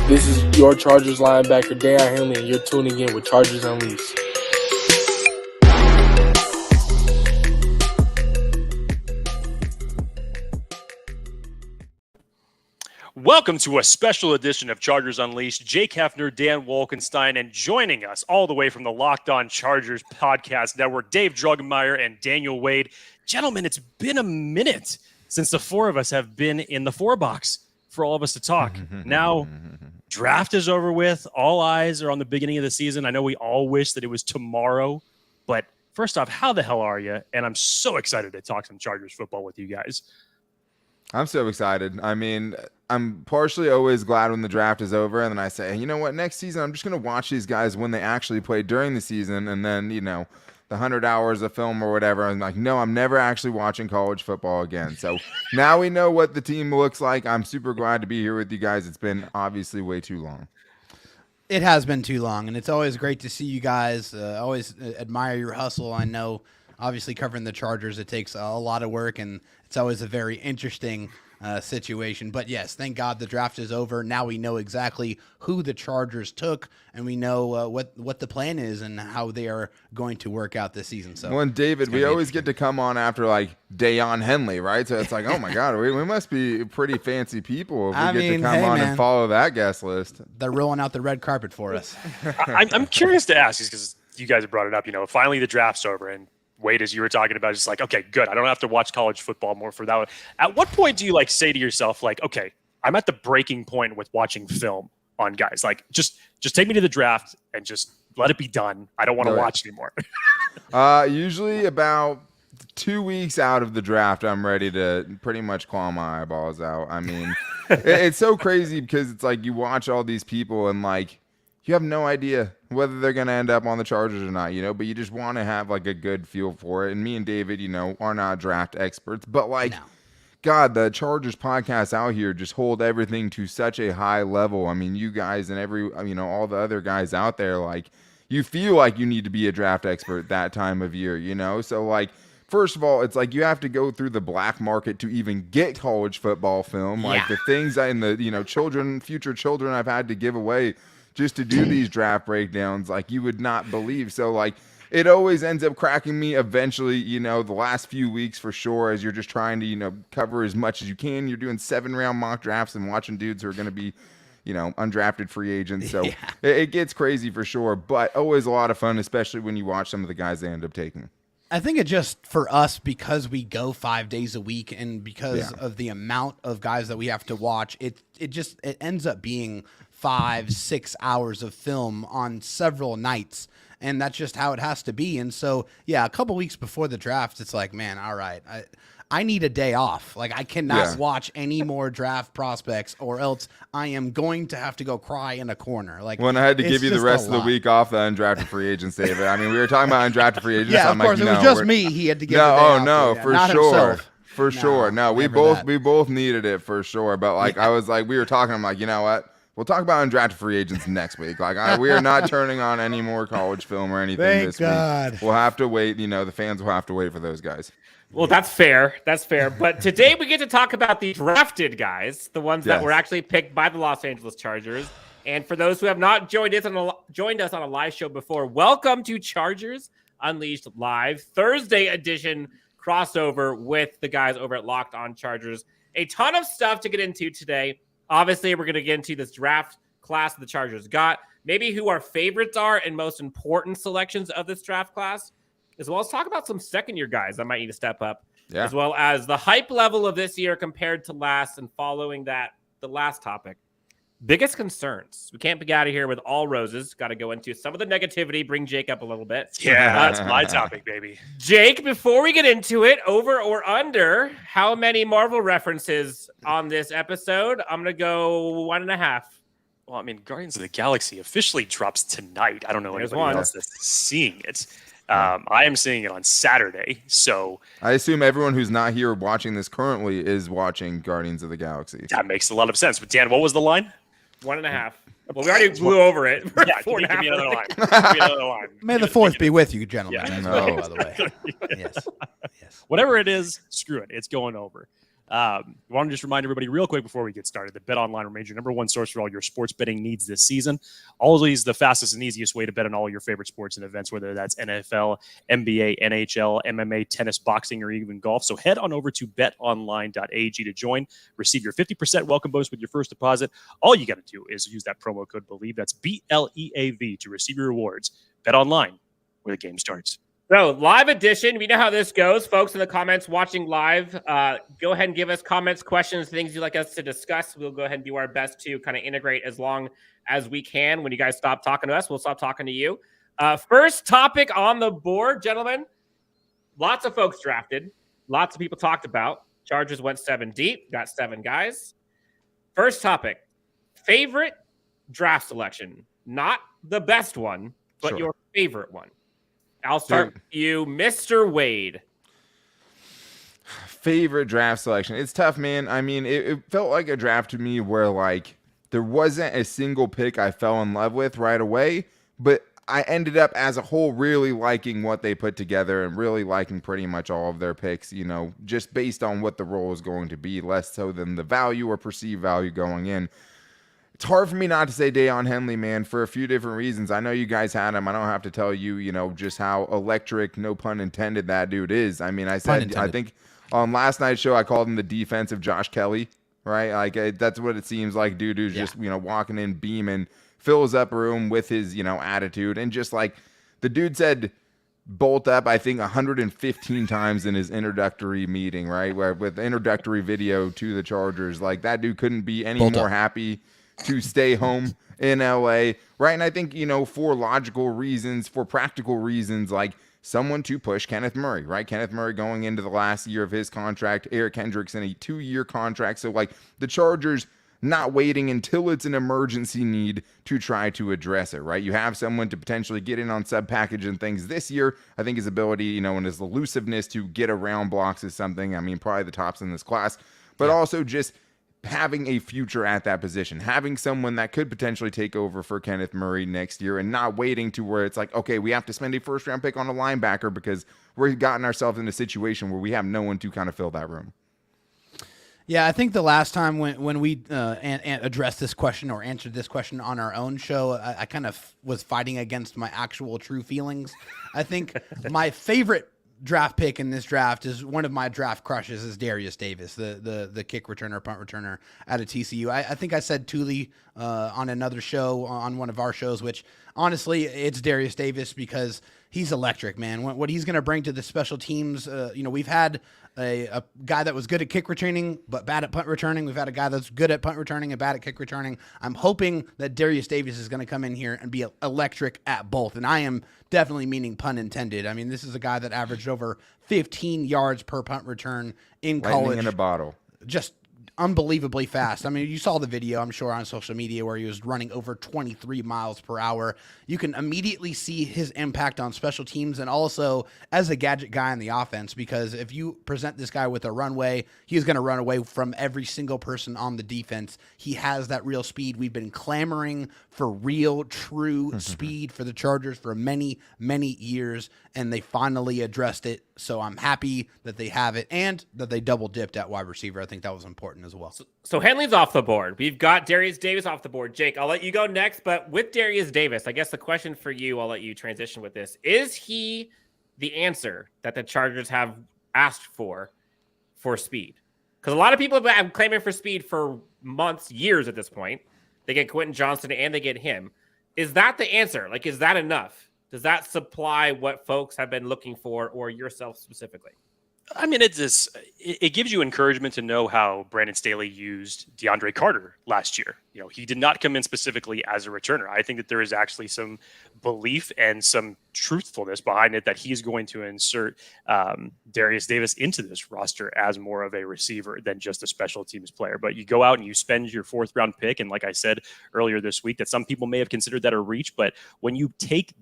This is your Chargers linebacker, Deion Henley, and you're tuning in with Chargers Unleashed. Welcome to a special edition of Chargers Unleashed. Jake Hefner, Dan Wolkenstein, and joining us all the way from the Locked On Chargers podcast network, Dave Drugenmeyer and Daniel Wade. Gentlemen, it's been a minute since the four of us have been in the four box for all of us to talk. Now, draft is over with. All eyes are on the beginning of the season. I know we all wish that it was tomorrow, but first off, how the hell are you? And I'm so excited to talk some Chargers football with you guys. I'm so excited. I mean, I'm partially always glad when the draft is over, and then I say, you know what, next season I'm just going to watch these guys when they actually play during the season, and then, you know, the 100 hours of film or whatever, I'm like, no, I'm never actually watching college football again. So now we know what the team looks like. I'm super glad to be here with you guys. It's been obviously way too long. It has been too long, and it's always great to see you guys. Always admire your hustle. I know, obviously, covering the Chargers, it takes a lot of work, and it's always a very interesting situation. But yes, thank God the draft is over. Now we know exactly who the Chargers took, and we know what the plan is and how they are going to work out this season. So, well, and David, we always get to come on after like Deion Henley, right? So it's like, oh my God, we must be pretty fancy people if we get to come on and follow that guest list. They're rolling out the red carpet for us. I'm curious to ask, because you guys have brought it up. You know, finally the draft's over, and Wade, as you were talking about, just like, okay, good. I don't have to watch college football more for that one. At what point do you like say to yourself, like, okay, I'm at the breaking point with watching film on guys? Like, just take me to the draft and just let it be done. I don't want to watch anymore. Usually about 2 weeks out of the draft, I'm ready to pretty much claw my eyeballs out. I mean, it's so crazy because it's like you watch all these people and like you have no idea whether they're going to end up on the Chargers or not, you know, but you just want to have like a good feel for it. And me and David, you know, are not draft experts, but like, God, the Chargers podcasts out here just hold everything to such a high level. I mean, you guys and all the other guys out there, like, you feel like you need to be a draft expert that time of year, you know? So like, first of all, it's like you have to go through the black market to even get college football film. Like the things in the, you know, future children I've had to give away just to do these draft breakdowns, like you would not believe. So like it always ends up cracking me eventually, you know, the last few weeks for sure, as you're just trying to, you know, cover as much as you can. You're doing 7-round mock drafts and watching dudes who are going to be, you know, undrafted free agents. So it gets crazy for sure, but always a lot of fun, especially when you watch some of the guys they end up taking. I think it just, for us, because we go 5 days a week and because of the amount of guys that we have to watch, it ends up being 5-6 hours of film on several nights, and that's just how it has to be. And so, yeah, a couple weeks before the draft, it's like, man, all right, I need a day off. Like, I cannot watch any more draft prospects, or else I am going to have to go cry in a corner. Like, when I had to give you the rest of the week off, the undrafted free agents, David. I mean, we were talking about undrafted free agents. Yeah, of course. Like, it was just me. He had to give. For not sure. Himself. For sure. No, we both needed it for sure. But like, I was like, we were talking. I'm like, you know what? We'll talk about undrafted free agents next week. Like, we are not turning on any more college film or anything this week. We'll have to wait. You know, the fans will have to wait for those guys. Well, that's fair. That's fair. But today we get to talk about the drafted guys, the ones that were actually picked by the Los Angeles Chargers. And for those who have not joined us on a live show before, welcome to Chargers Unleashed Live, Thursday edition crossover with the guys over at Locked On Chargers. A ton of stuff to get into today. Obviously, we're going to get into this draft class the Chargers got, maybe who our favorites are and most important selections of this draft class, as well as talk about some second-year guys that might need to step up, as well as the hype level of this year compared to last, and following that, the last topic. Biggest concerns. We can't be out of here with all roses. Got to go into some of the negativity, bring Jake up a little bit. Yeah, that's my topic, baby. Jake, before we get into it, over or under, how many Marvel references on this episode? I'm going to go 1.5. Well, I mean, Guardians of the Galaxy officially drops tonight. I don't know anybody else that's seeing it. I am seeing it on Saturday, so I assume everyone who's not here watching this currently is watching Guardians of the Galaxy. That makes a lot of sense. But Dan, what was the line? 1.5. Well, we already blew over it. We're Yeah, give me another line. Give me another line. May the fourth be with you, gentlemen. Yeah. As well, by the way. Yes. Whatever it is, screw it. It's going over. I want to just remind everybody real quick before we get started that BetOnline remains your number one source for all your sports betting needs this season. Always the fastest and easiest way to bet on all your favorite sports and events, whether that's NFL, NBA, NHL, MMA, tennis, boxing, or even golf. So head on over to betonline.ag to join. Receive your 50% welcome bonus with your first deposit. All you got to do is use that promo code BELIEVE. That's BLEAV to receive your rewards. BetOnline, where the game starts. So, live edition. We know how this goes. Folks in the comments watching live, go ahead and give us comments, questions, things you'd like us to discuss. We'll go ahead and do our best to kind of integrate as long as we can. When you guys stop talking to us, we'll stop talking to you. First topic on the board, gentlemen. Lots of folks drafted. Lots of people talked about. Chargers went 7 deep, got 7 guys. First topic, favorite draft selection. Not the best one, but your favorite one. I'll start with you, Mr. Wade. Favorite draft selection. It's tough, man. I mean, it felt like a draft to me where, like, there wasn't a single pick I fell in love with right away, but I ended up as a whole really liking what they put together and really liking pretty much all of their picks, you know, just based on what the role is going to be, less so than the value or perceived value going in. It's hard for me not to say Deion Henley, man, for a few different reasons. I know you guys had him. I don't have to tell you, you know, just how electric, no pun intended, that dude is. I mean, I think on last night's show, I called him the defensive Josh Kelly, right? Like, that's what it seems like. Dude who's just, you know, walking in, beaming, fills up a room with his, you know, attitude. And just like the dude said, bolt up, I think 115 times in his introductory meeting, right? Where with the introductory video to the Chargers, like that dude couldn't be any more happy to stay home in LA, right? And I think, you know, for logical reasons, for practical reasons, like someone to push Kenneth Murray, right? Kenneth Murray going into the last year of his contract, Eric Hendricks in a 2-year contract. So like the Chargers not waiting until it's an emergency need to try to address it, right? You have someone to potentially get in on sub package and things this year. I think his ability, you know, and his elusiveness to get around blocks is something, I mean, probably the tops in this class, but also just having a future at that position, having someone that could potentially take over for Kenneth Murray next year and not waiting to where it's like, okay, we have to spend a first-round pick on a linebacker because we've gotten ourselves in a situation where we have no one to kind of fill that room. Yeah, I think the last time when we addressed this question or answered this question on our own show, I kind of was fighting against my actual true feelings. I think my favorite draft pick in this draft is one of my draft crushes is Darius Davis, the kick returner, punt returner out of TCU. I think I said Thule on another show, on one of our shows, which honestly, it's Darius Davis because he's electric, man. What he's going to bring to the special teams, you know, we've had a guy that was good at kick returning but bad at punt returning. We've had a guy that's good at punt returning and bad at kick returning. I'm hoping that Darius Davis is going to come in here and be electric at both, and I am definitely meaning pun intended. I mean, this is a guy that averaged over 15 yards per punt return in college. Lightning in a bottle. Just unbelievably fast. I mean, you saw the video, I'm sure, on social media where he was running over 23 miles per hour. You can immediately see his impact on special teams and also as a gadget guy in the offense, because if you present this guy with a runway, he's going to run away from every single person on the defense. He has that real speed. We've been clamoring for real, true speed for the Chargers for many, many years, and they finally addressed it. So I'm happy that they have it and that they double dipped at wide receiver. I think that was important as well. So Henley's off the board. We've got Darius Davis off the board. Jake, I'll let you go next, but with Darius Davis, I guess the question for you, I'll let you transition with this. Is he the answer that the Chargers have asked for speed? Because a lot of people have been claiming for speed for months, years at this point. They get Quentin Johnson and they get him. Is that the answer? Like, is that enough? Does that supply what folks have been looking for, or yourself specifically? I mean, it gives you encouragement to know how Brandon Staley used DeAndre Carter last year. You know, he did not come in specifically as a returner. I think that there is actually some belief and some truthfulness behind it that he's going to insert Darius Davis into this roster as more of a receiver than just a special teams player. But you go out and you spend your 4th round pick. And like I said earlier this week, that some people may have considered that a reach, but when you take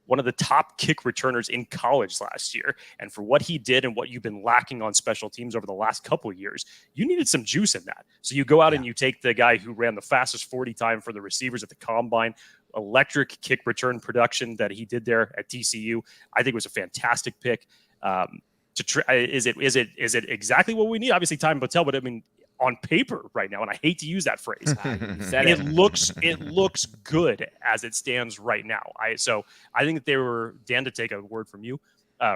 one of the top kick returners in college last year, and for what he did and what you've been lacking on special teams over the last couple of years, you needed some juice in that. So you go out and you take the guy who ran the fastest 40 time for the receivers at the combine, electric kick return production that he did there at TCU. I think it was a fantastic pick. Is it exactly what we need? Obviously, time will tell. But I mean, on paper right now, and I hate to use that phrase, it looks good as it stands right now. So I think that they were, Dan, to take a word from you,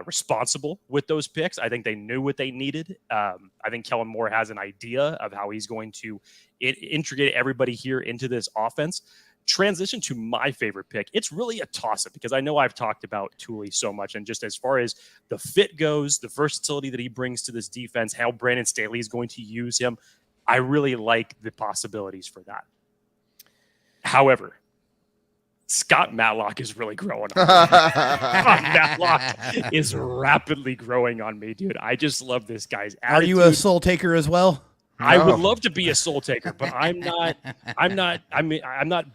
responsible with those picks. I think they knew what they needed. I think Kellen Moore has an idea of how he's going to integrate everybody here into this offense. Transition to my favorite pick. It's really a toss-up because I know I've talked about Thule so much, and just as far as the fit goes, the versatility that he brings to this defense, how Brandon Staley is going to use him, I really like the possibilities for that. However, Scott Matlock is really growing on me. Scott Matlock is rapidly growing on me, dude. I just love this guy's attitude. Are you a soul taker as well? I would love to be a soul taker, but I'm not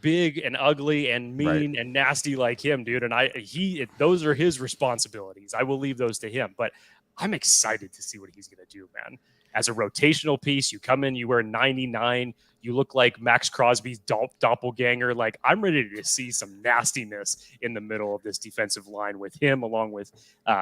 big and ugly and mean and nasty like him, dude. And those are his responsibilities. I will leave those to him, but I'm excited to see what he's going to do, man. As a rotational piece, you come in, you wear 99, you look like Max Crosby's doppelganger. Like, I'm ready to see some nastiness in the middle of this defensive line with him, along with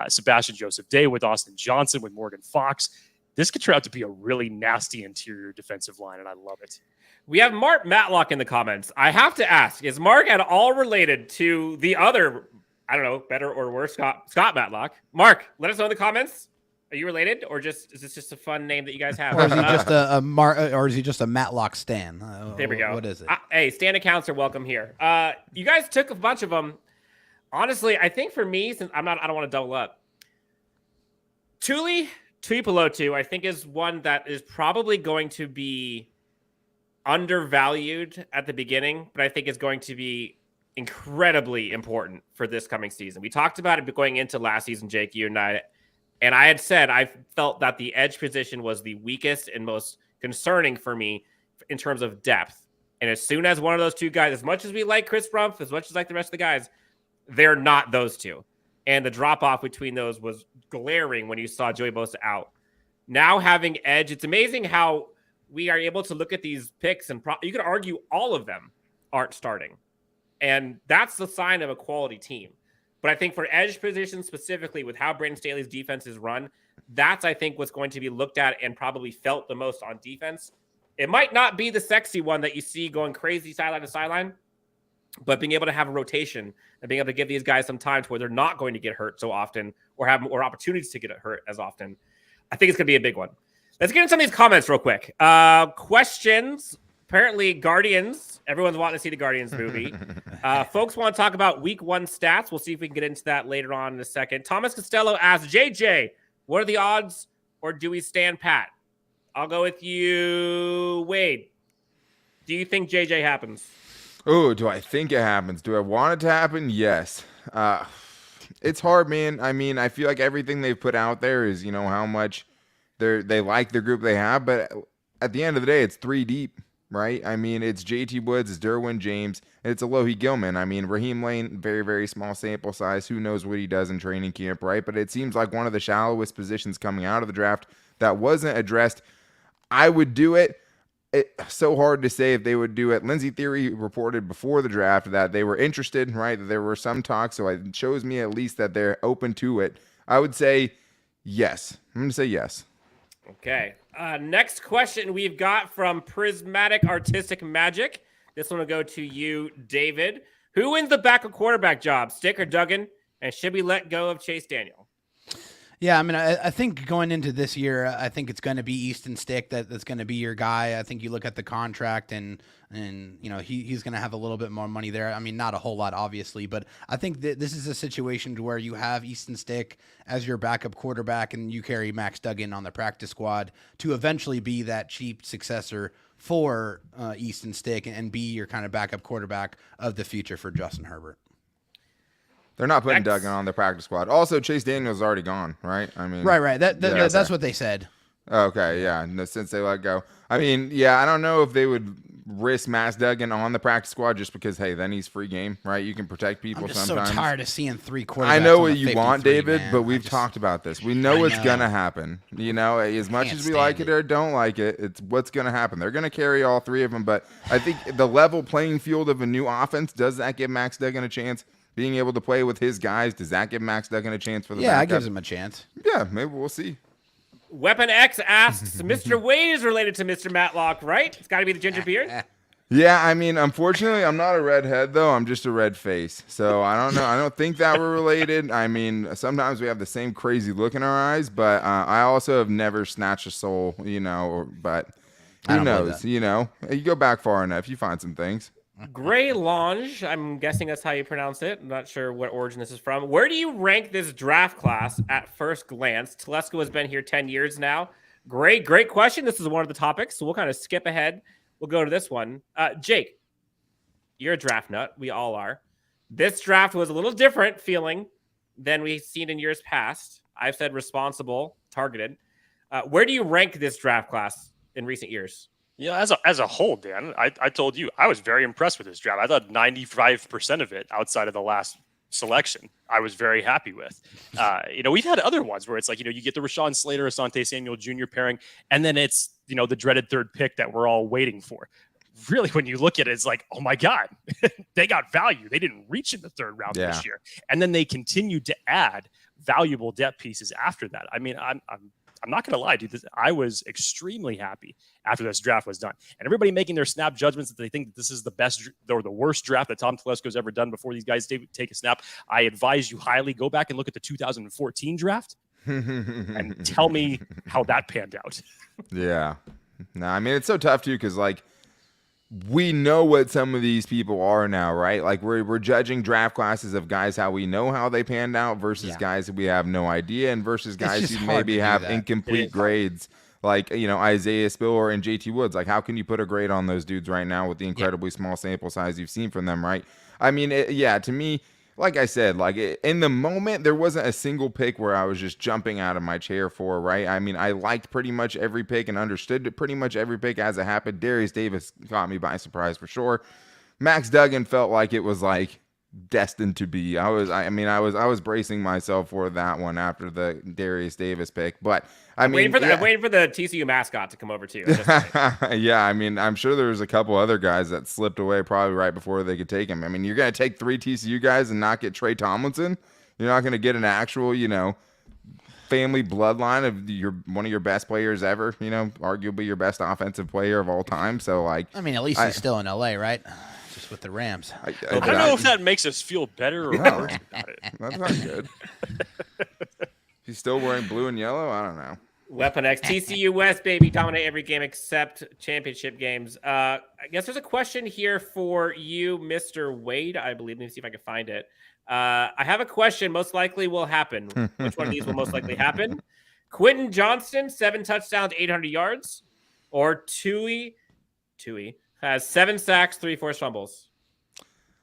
Sebastian Joseph Day, with Austin Johnson, with Morgan Fox. This could turn out to be a really nasty interior defensive line, and I love it. We have Mark Matlock in the comments. I have to ask, is Mark at all related to the other, I don't know, better or worse, Scott Matlock? Mark, let us know in the comments. Are you related, or is this just a fun name that you guys have? Or is he just a Matlock stan? There we go. What is it? Hey, stan accounts are welcome here. You guys took a bunch of them. Honestly, I think for me, since I don't want to double up, Tuipulotu, I think, is one that is probably going to be undervalued at the beginning, but I think is going to be incredibly important for this coming season. We talked about it going into last season, Jake, you and I had said I felt that the edge position was the weakest and most concerning for me in terms of depth. And as soon as one of those two guys, as much as we like Chris Rumpf, as much as like the rest of the guys, they're not those two. And the drop-off between those was glaring when you saw Joey Bosa out. Now having edge, it's amazing how we are able to look at these picks and you could argue all of them aren't starting. And that's the sign of a quality team. But I think for edge positions specifically with how Brandon Staley's defense is run, that's, I think, what's going to be looked at and probably felt the most on defense. It might not be the sexy one that you see going crazy sideline to sideline, but being able to have a rotation and being able to give these guys some time to where they're not going to get hurt so often or have more opportunities to get hurt as often, I think it's going to be a big one. Let's get into some of these comments real quick. Questions. Apparently, Guardians. Everyone's wanting to see the Guardians movie. Folks want to talk about week 1 stats. We'll see if we can get into that later on in a second. Thomas Costello asks, JJ, what are the odds, or do we stand pat? I'll go with you, Wade. Do you think JJ happens? Oh, do I think it happens? Do I want it to happen? Yes. It's hard, man. I mean, I feel like everything they've put out there is, how much they like the group they have. But at the end of the day, it's 3 deep, right? I mean, it's JT Woods, it's Derwin James, and it's Alohi Gilman. I mean, Raheem Lane, very, very small sample size. Who knows what he does in training camp, right? But it seems like one of the shallowest positions coming out of the draft that wasn't addressed. I would do it. It's so hard to say if they would do it. Lindsey Theory reported before the draft that they were interested, right? That there were some talks, so it shows me at least that they're open to it. I would say yes. I'm going to say yes. Okay. Next question we've got from Prismatic Artistic Magic. This one will go to you, David. Who wins the backup quarterback job, Stick or Duggan? And should we let go of Chase Daniel? Yeah, I mean, I think going into this year, I think it's going to be Easton Stick that's going to be your guy. I think you look at the contract and he's going to have a little bit more money there. I mean, not a whole lot, obviously, but I think that this is a situation to where you have Easton Stick as your backup quarterback and you carry Max Duggan on the practice squad to eventually be that cheap successor for Easton Stick and be your kind of backup quarterback of the future for Justin Herbert. They're not putting Duggan on the practice squad. Also, Chase Daniel's already gone, right? I mean, right. That's what they said. Okay, yeah. Since they let go, I mean, yeah. I don't know if they would risk Max Duggan on the practice squad just because, hey, then he's free game, right? You can protect people. I'm just sometimes. So tired of seeing 3 quarterbacks. I know what you want, David, man. but we've talked about this. We know what's gonna happen. As much as we like it or don't like it, it's what's gonna happen. They're gonna carry all 3 of them, but I think the level playing field of a new offense, does that give Max Duggan a chance? being able to play with his guys. Does that give Max Duggan a chance for the Yeah, backup? it gives him a chance. Yeah, maybe we'll see. Weapon X asks, Mr. Wade is related to Mr. Matlock, right? It's got to be the ginger beard. Yeah, I mean, unfortunately, I'm not a redhead, though. I'm just a red face. So I don't know. I don't think that we're related. I mean, sometimes we have the same crazy look in our eyes, but I also have never snatched a soul, but who knows? You go back far enough, you find some things. Gray Lange, I'm guessing that's how you pronounce it. I'm not sure what origin this is from. Where do you rank this draft class at first glance? Telesco has been here 10 years now. Great question. This is one of the topics, so we'll kind of skip ahead. We'll go to this one. Jake, you're a draft nut. We all are. This draft was a little different feeling than we've seen in years past. I've said responsible, targeted. Where do you rank this draft class in recent years? Yeah, as a whole, Dan, I told you I was very impressed with this draft. I thought 95% of it outside of the last selection, I was very happy with. We've had other ones where it's like, you get the Rashawn Slater, Asante Samuel Jr. pairing, and then it's, the dreaded third pick that we're all waiting for. Really, when you look at it, it's like, oh my God, they got value. They didn't reach in the third round this year. And then they continued to add valuable depth pieces after that. I mean, I'm not going to lie, dude. I was extremely happy after this draft was done. And everybody making their snap judgments that they think that this is the best or the worst draft that Tom Telesco's ever done before these guys take a snap. I advise you highly go back and look at the 2014 draft and tell me how that panned out. Yeah. No, I mean, it's so tough, too, because, we know what some of these people are now, right? Like we're judging draft classes of guys how we know how they panned out versus guys that we have no idea, and versus guys who maybe have incomplete grades, like Isaiah Spiller and JT Woods. Like, how can you put a grade on those dudes right now with the incredibly small sample size you've seen from them, right? I mean, to me, like I said, in the moment, there wasn't a single pick where I was just jumping out of my chair for, right? I mean, I liked pretty much every pick and understood pretty much every pick as it happened. Darius Davis caught me by surprise for sure. Max Duggan felt like it was destined to be. I was bracing myself for that one after the Darius Davis pick, but I'm waiting for the TCU mascot to come over too. Yeah, I mean, I'm sure there's a couple other guys that slipped away probably right before they could take him. I mean, you're going to take 3 TCU guys and not get Trey Tomlinson. You're not going to get an actual, family bloodline of one of your best players ever. Arguably your best offensive player of all time. So at least he's still in LA, right? Just with the Rams. I don't know if that makes us feel better or worse about it. That's not good. He's still wearing blue and yellow? I don't know. Weapon X, TCU West, baby, dominate every game except championship games. I guess there's a question here for you, Mr. Wade, I believe. Let me see if I can find it. I have a question most likely will happen. Which one of these will most likely happen? Quentin Johnston, 7 touchdowns, 800 yards. Or Tui has 7 sacks, 3 forced fumbles.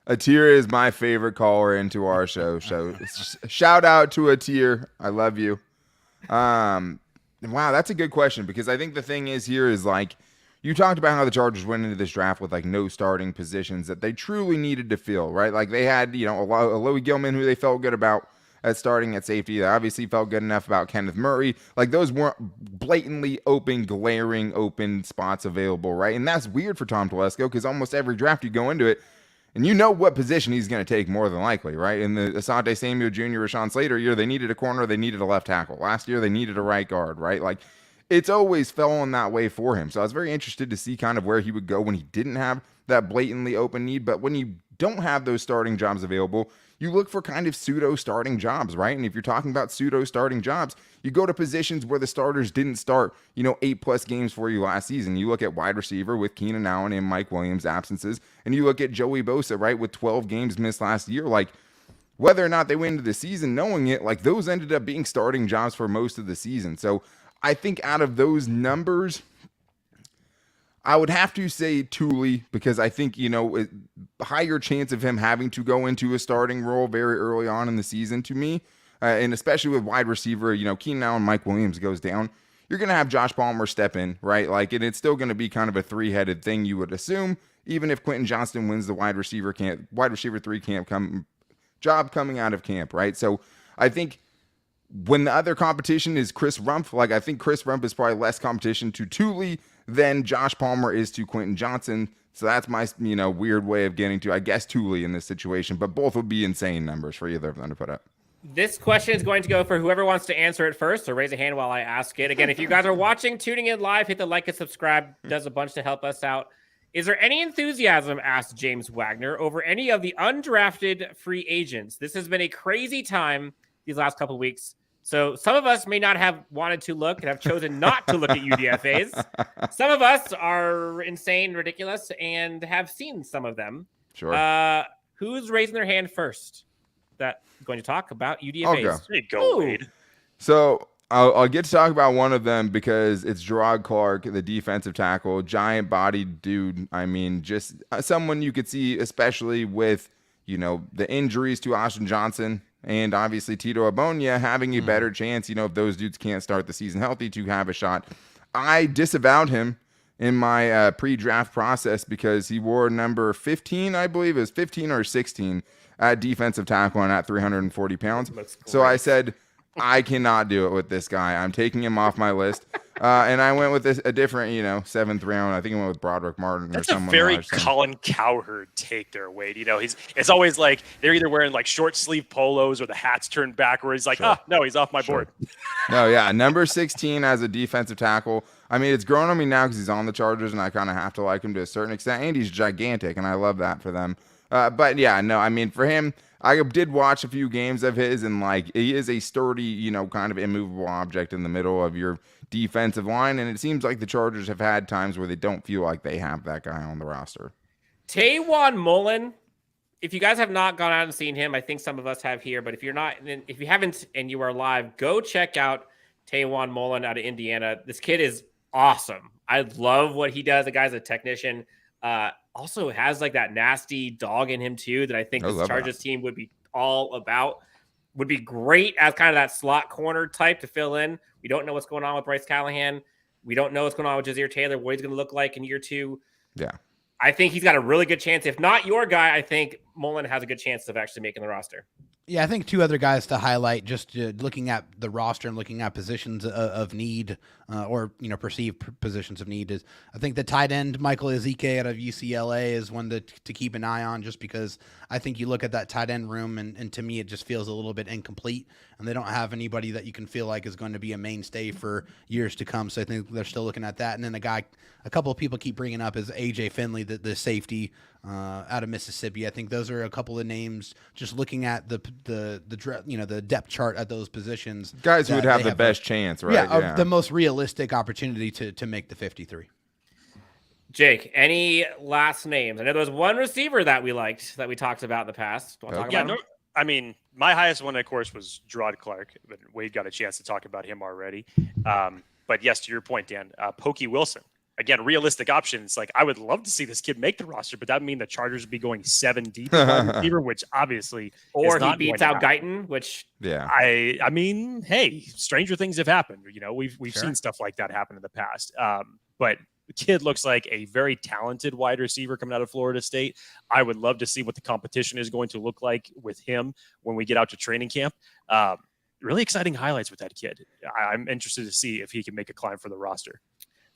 Atir is my favorite caller into our show. So shout out to Atir. I love you. Wow, that's a good question, because I think the thing is here is you talked about how the Chargers went into this draft with no starting positions that they truly needed to fill, right? Like they had, Alohi Gilman, who they felt good about at starting at safety. They obviously felt good enough about Kenneth Murray. Those weren't blatantly open, glaring open spots available, right? And that's weird for Tom Telesco, because almost every draft you go into it, and you know what position he's going to take more than likely, right? In the Asante Samuel Jr., Rashawn Slater year, they needed a corner, they needed a left tackle. Last year, they needed a right guard, right? It's always fallen that way for him. So I was very interested to see kind of where he would go when he didn't have that blatantly open need. But when you don't have those starting jobs available, you look for kind of pseudo starting jobs, right? And if you're talking about pseudo starting jobs, you go to positions where the starters didn't start, 8+ games for you last season. You look at wide receiver with Keenan Allen and Mike Williams absences, and you look at Joey Bosa, right, with 12 games missed last year. Whether or not they went into the season knowing it, those ended up being starting jobs for most of the season. So I think out of those numbers, I would have to say Thule, because I think, higher chance of him having to go into a starting role very early on in the season to me. And especially with wide receiver, Keenan Allen, Mike Williams goes down. You're going to have Josh Palmer step in, right? And it's still going to be kind of a 3-headed thing, you would assume, even if Quentin Johnston wins the wide receiver 3 camp job coming out of camp, right? So I think when the other competition is Chris Rumpf, I think Chris Rumpf is probably less competition to Thule than Josh Palmer is to Quentin Johnston. So that's my, weird way of getting to, I guess, Thule in this situation. But both would be insane numbers for either of them to put up. This question is going to go for whoever wants to answer it first. So raise a hand while I ask it. Again, if you guys are watching, tuning in live, hit the like and subscribe. Does a bunch to help us out. Is there any enthusiasm, asked James Wagner, over any of the undrafted free agents? This has been a crazy time these last couple of weeks. So some of us may not have wanted to look and have chosen not to look at UDFAs. Some of us are insane, ridiculous, and have seen some of them. Sure. Who's raising their hand first? That's going to talk about UDFAs. Go. There you go, Wade. So I'll get to talk about one of them because it's Gerard Clark, the defensive tackle, giant-bodied dude. I mean, just someone you could see, especially with, the injuries to Austin Johnson and obviously Tito Abonia, having a better chance, if those dudes can't start the season healthy, to have a shot. I disavowed him in my pre-draft process because he wore number 15, I believe. It was 15 or 16 at defensive tackle and at 340 pounds. So I said, I cannot do it with this guy. I'm taking him off my list. And I went with a different, seventh round. I think I went with Broderick Martin or someone. That's a very Colin Cowherd take there, Wade. It's always like they're either wearing like short sleeve polos or the hat's turned backwards. Like, no, he's off my board. No, yeah. Number 16 as a defensive tackle. I mean, it's grown on me now because he's on the Chargers and I kind of have to like him to a certain extent. And he's gigantic and I love that for them. But yeah, no, I mean, for him, I did watch a few games of his, and he is a sturdy, kind of immovable object in the middle of your defensive line. And it seems like the Chargers have had times where they don't feel like they have that guy on the roster. Taywan Mullen. If you guys have not gone out and seen him, I think some of us have here, but if you haven't and you are live, go check out Taywan Mullen out of Indiana. This kid is awesome. I love what he does. The guy's a technician. Also has like that nasty dog in him too that I think this Chargers team would be all about. Would be great as kind of that slot corner type to fill in. We don't know what's going on with Bryce Callahan. We don't know what's going on with Jazeer Taylor, what he's going to look like in year 2. Yeah. I think he's got a really good chance. If not your guy, I think Mullen has a good chance of actually making the roster. Yeah, I think two other guys to highlight, just looking at the roster and looking at positions of need or perceived positions of need, is I think the tight end Michael Ezike out of UCLA is one to keep an eye on, just because I think you look at that tight end room and to me it just feels a little bit incomplete, and they don't have anybody that you can feel like is going to be a mainstay for years to come. So I think they're still looking at that. And then a couple of people keep bringing up is AJ Finley, the safety out of Mississippi. I think those are a couple of names. Just looking at the depth chart at those positions, guys who would have the best chance, right? Yeah, the most realistic opportunity to make the 53. Jake, any last names? I know there was one receiver that we liked that we talked about in the past. Want to talk about him? I mean, my highest one, of course, was Gerard Clark, but Wade got a chance to talk about him already. But yes, to your point, Dan, Pokey Wilson. Again, realistic options. Like, I would love to see this kid make the roster, but that would mean the Chargers would be going 7 deep at wide receiver, which obviously or he beats out Guyton, which I mean, hey, stranger things have happened. We've seen stuff like that happen in the past. But the kid looks like a very talented wide receiver coming out of Florida State. I would love to see what the competition is going to look like with him when we get out to training camp. Really exciting highlights with that kid. I'm interested to see if he can make a climb for the roster.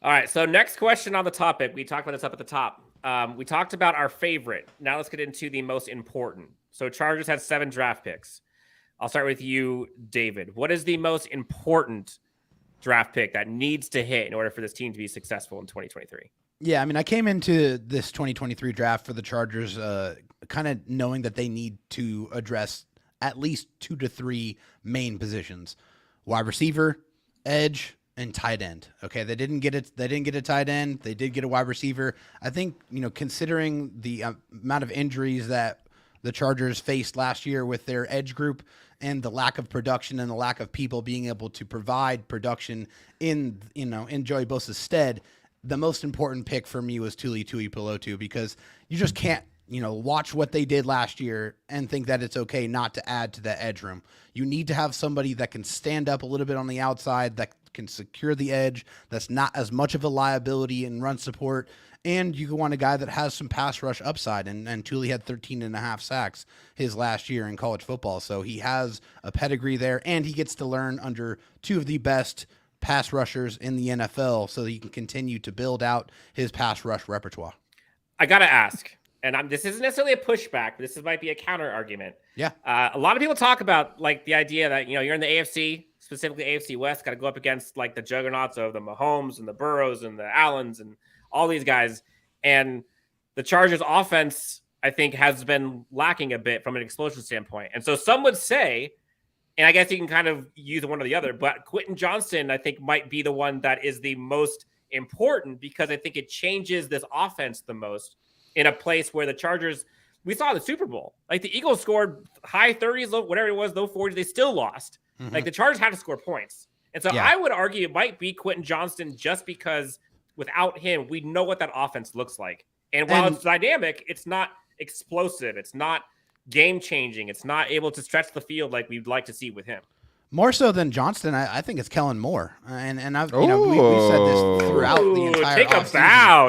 All right, so next question on the topic. We talked about this up at the top. We talked about our favorite. Now let's get into the most important. So Chargers had 7 draft picks. I'll start with you, David. What is the most important draft pick that needs to hit in order for this team to be successful in 2023? Yeah, I mean, I came into this 2023 draft for the Chargers kind of knowing that they need to address at least 2 to 3 main positions: wide receiver, edge, and tight end. Okay, they didn't get it. They didn't get a tight end. They did get a wide receiver. I think, considering the amount of injuries that the Chargers faced last year with their edge group and the lack of production and the lack of people being able to provide production in Joey Bosa's stead, the most important pick for me was Tuli Tuipulotu, because you just can't watch what they did last year and think that it's okay not to add to the edge room. You need to have somebody that can stand up a little bit on the outside, that can secure the edge, that's not as much of a liability in run support, and you want a guy that has some pass rush upside. And Tuli had 13.5 sacks his last year in college football, so he has a pedigree there, and he gets to learn under 2 of the best pass rushers in the NFL, so that he can continue to build out his pass rush repertoire. I got to ask, and this isn't necessarily a pushback, but might be a counter argument. Yeah. A lot of people talk about like the idea that, you're in the AFC, specifically AFC West, got to go up against like the juggernauts of the Mahomes and the Burrows and the Allens and all these guys. And the Chargers offense, I think, has been lacking a bit from an explosion standpoint. And so some would say, and I guess you can kind of use one or the other, but Quentin Johnston, I think, might be the one that is the most important because I think it changes this offense the most in a place where the Chargers, we saw the Super Bowl. Like the Eagles scored high 30s, whatever it was, low 40s, they still lost. Mm-hmm. Like the Chargers had to score points. And so I would argue it might be Quentin Johnston just because without him, we know what that offense looks like. And while it's dynamic, it's not explosive. It's not game-changing. It's not able to stretch the field like we'd like to see with him. More so than Johnston, I think it's Kellen Moore, and I've we've said this throughout the entire.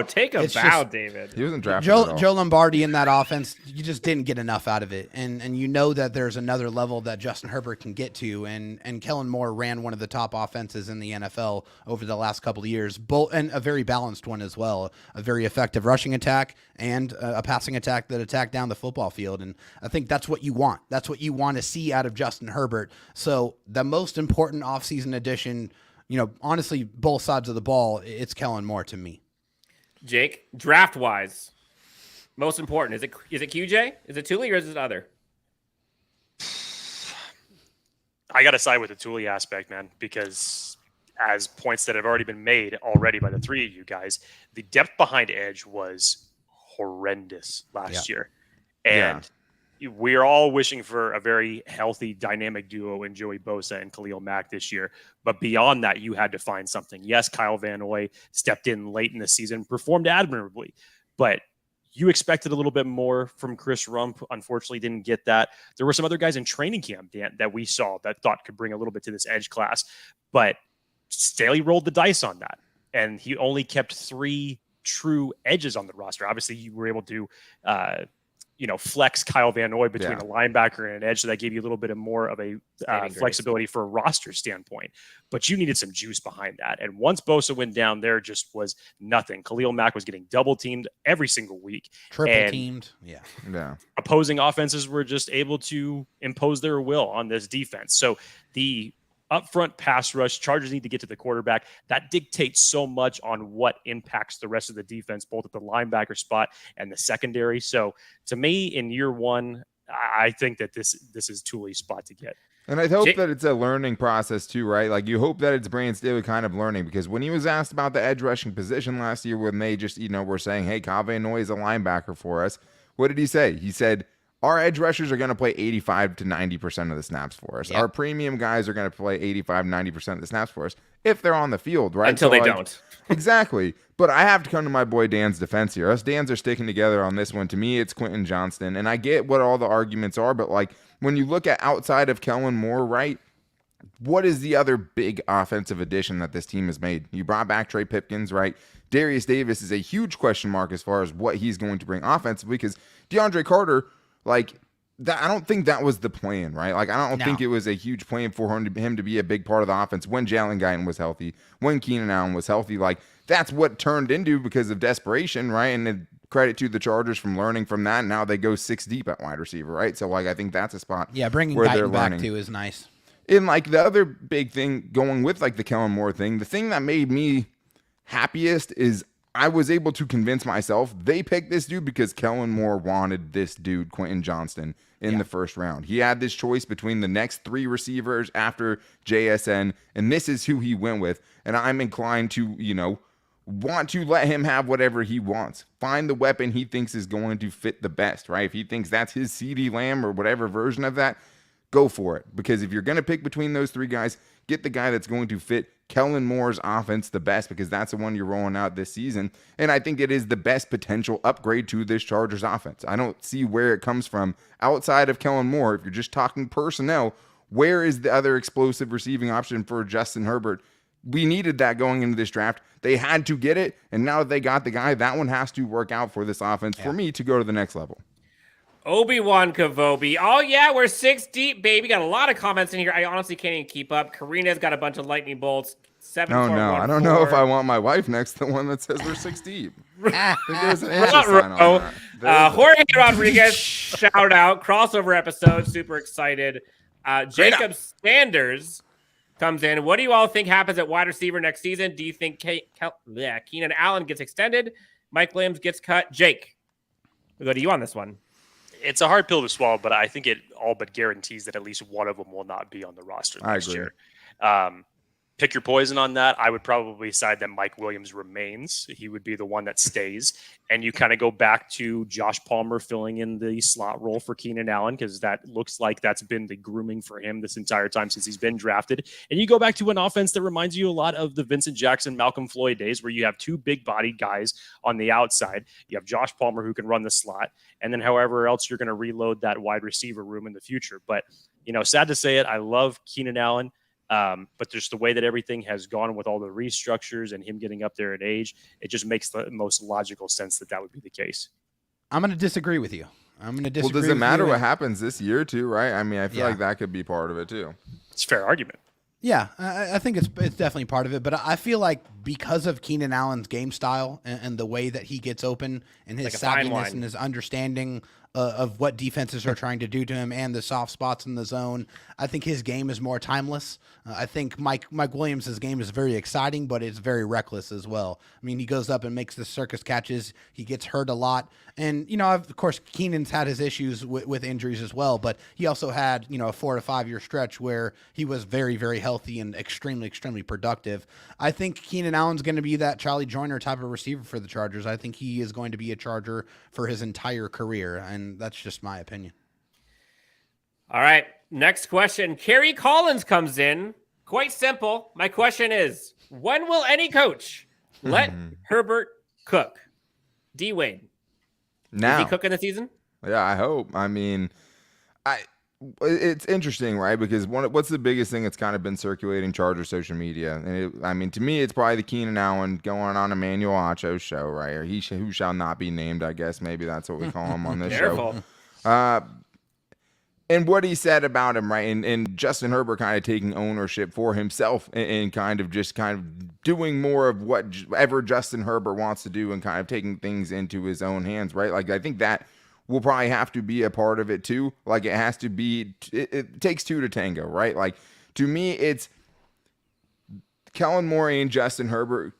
Take a bow, David. He wasn't drafted. Joe Lombardi in that offense, you just didn't get enough out of it, and you know that there's another level that Justin Herbert can get to, and Kellen Moore ran one of the top offenses in the NFL over the last couple of years, and a very balanced one as well, a very effective rushing attack and a passing attack that attacked down the football field, and I think that's what you want. That's what you want to see out of Justin Herbert. So the most important offseason addition, honestly, both sides of the ball, it's Kellen Moore to me. Jake, draft-wise, most important, is it QJ? Is it Thule or is it other? I got to side with the Thule aspect, man, because as points that have already been made already by the three of you guys, the depth behind edge was horrendous last year. And we're all wishing for a very healthy, dynamic duo in Joey Bosa and Khalil Mack this year. But beyond that, you had to find something. Yes, Kyle Van Noy stepped in late in the season, performed admirably, but you expected a little bit more from Chris Rump. Unfortunately, didn't get that. There were some other guys in training camp, Dan, that we saw that thought could bring a little bit to this edge class, but Staley rolled the dice on that, and he only kept 3 true edges on the roster. Obviously, you were able to flex Kyle Van Noy between a linebacker and an edge, so that gave you a little bit of more of a flexibility for a roster standpoint. But you needed some juice behind that. And once Bosa went down, there just was nothing. Khalil Mack was getting double teamed every single week. Triple teamed. Yeah. Opposing offenses were just able to impose their will on this defense. So the upfront pass rush, Chargers need to get to the quarterback. That dictates so much on what impacts the rest of the defense, both at the linebacker spot and the secondary. So to me, in year one, I think that this is Thule's spot to get. And I hope that it's a learning process too, right? Like you hope that it's Brandon Staley kind of learning, because when he was asked about the edge rushing position last year, when they just, were saying, hey, Kyle Van Noy is a linebacker for us, what did he say? He said, our edge rushers are going to play 85 to 90% of the snaps for us. Yep. Our premium guys are going to play 85, 90% of the snaps for us if they're on the field, right? Until they don't. Exactly. But I have to come to my boy Dan's defense here. Us Dans are sticking together on this one. To me, it's Quentin Johnston. And I get what all the arguments are, but when you look at outside of Kellen Moore, right, what is the other big offensive addition that this team has made? You brought back Trey Pipkins, right? Darius Davis is a huge question mark as far as what he's going to bring offensively, because DeAndre Carter, that, I don't think that was the plan, right? I don't think it was a huge plan for him to be a big part of the offense when Jalen Guyton was healthy, when Keenan Allen was healthy. That's what turned into because of desperation, right? And then credit to the Chargers from learning from that. Now they go 6 deep at wide receiver, right? So, I think that's a spot. Yeah, bringing where Guyton back too is nice. And the other big thing going with the Kellen Moore thing, the thing that made me happiest is I was able to convince myself they picked this dude because Kellen Moore wanted this dude, Quentin Johnston, in the first round. He had this choice between the next 3 receivers after JSN, and this is who he went with. And I'm inclined to, want to let him have whatever he wants. Find the weapon he thinks is going to fit the best, right? If he thinks that's his CeeDee Lamb or whatever version of that, go for it. Because if you're going to pick between those 3 guys, get the guy that's going to fit Kellen Moore's offense the best, because that's the one you're rolling out this season. And I think it is the best potential upgrade to this Chargers offense. I don't see where it comes from outside of Kellen Moore. If you're just talking personnel, where is the other explosive receiving option for Justin Herbert? We needed that going into this draft. They had to get it, and now that they got the guy, that one has to work out for this offense for me to go to the next level. Obi-Wan Kavobi. Oh, yeah, we're 6 deep, baby. Got a lot of comments in here. I honestly can't even keep up. Karina's got a bunch of lightning bolts. 741. No, I don't know if I want my wife next to the one that says we're 6 deep. I think there's an answer sign on that. Jorge Rodriguez, shout out. Crossover episode. Super excited. Jacob Sanders comes in. What do you all think happens at wide receiver next season? Do you think Keenan Allen gets extended? Mike Williams gets cut? Jake, we'll go to you on this one. It's a hard pill to swallow, but I think it all but guarantees that at least one of them will not be on the roster next year. Pick your poison on that. I would probably side that Mike Williams remains. He would be the one that stays. And you kind of go back to Josh Palmer filling in the slot role for Keenan Allen, because that looks like that's been the grooming for him this entire time since he's been drafted. And you go back to an offense that reminds you a lot of the Vincent Jackson, Malcolm Floyd days, where you have two big-bodied guys on the outside. You have Josh Palmer who can run the slot, and then however else you're going to reload that wide receiver room in the future. But, sad to say it, I love Keenan Allen. But just the way that everything has gone with all the restructures and him getting up there in age, it just makes the most logical sense that would be the case. I'm going to disagree with you. Well, does it matter what happens this year too, right? I mean, I feel like that could be part of it too. It's a fair argument. Yeah, I think it's definitely part of it, but I feel like because of Keenan Allen's game style and the way that he gets open and his savviness and his understanding of what defenses are trying to do to him and the soft spots in the zone, I think his game is more timeless. I think Mike Williams' game is very exciting, but it's very reckless as well. I mean, he goes up and makes the circus catches. He gets hurt a lot. And, of course, Keenan's had his issues with injuries as well, but he also had, a 4 to 5 year stretch where he was very, very healthy and extremely, extremely productive. I think Keenan Allen's going to be that Charlie Joyner type of receiver for the Chargers. I think he is going to be a Charger for his entire career, and that's just my opinion. All right, next question. Kerry Collins comes in. Quite simple. My question is, when will any coach let Herbert cook? D. Wade. Now. Is he cooking the season? Yeah, I hope. I mean, it's interesting, right? Because what's the biggest thing that's kind of been circulating Charger social media? And to me, it's probably the Keenan Allen going on Emmanuel Acho's show, right? Or who shall not be named, I guess. Maybe that's what we call him on this show. And what he said about him, right? And Justin Herbert kind of taking ownership for himself and kind of doing more of whatever Justin Herbert wants to do and kind of taking things into his own hands, right? Like, I think that will probably have to be a part of it too. Like, it has to be, it takes two to tango, right? Like, to me, it's Kellen Moore and Justin Herbert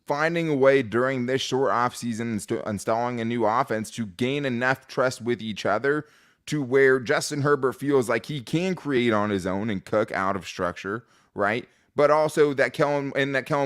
finding a way during this short offseason, installing a new offense to gain enough trust with each other to where Justin Herbert feels like he can create on his own and cook out of structure, right? But also that Kellen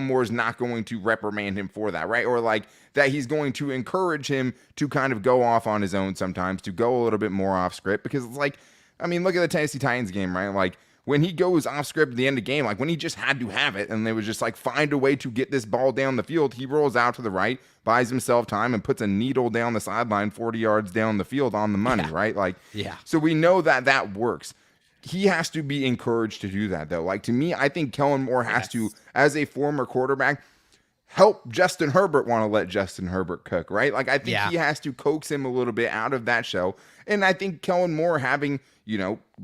Moore is not going to reprimand him for that, right? Or like that he's going to encourage him to kind of go off on his own sometimes, to go a little bit more off script. Because it's like, I mean, look at the Tennessee Titans game, right? Like, when he goes off script at the end of the game, like when he just had to have it and they was just like, find a way to get this ball down the field, he rolls out to the right, buys himself time, and puts a needle down the sideline 40 yards down the field on the money, right? Like, so we know that works. He has to be encouraged to do that, though. Like, to me, I think Kellen Moore has to, as a former quarterback, help Justin Herbert want to let Justin Herbert cook, right? Like, I think he has to coax him a little bit out of that show. And I think Kellen Moore having,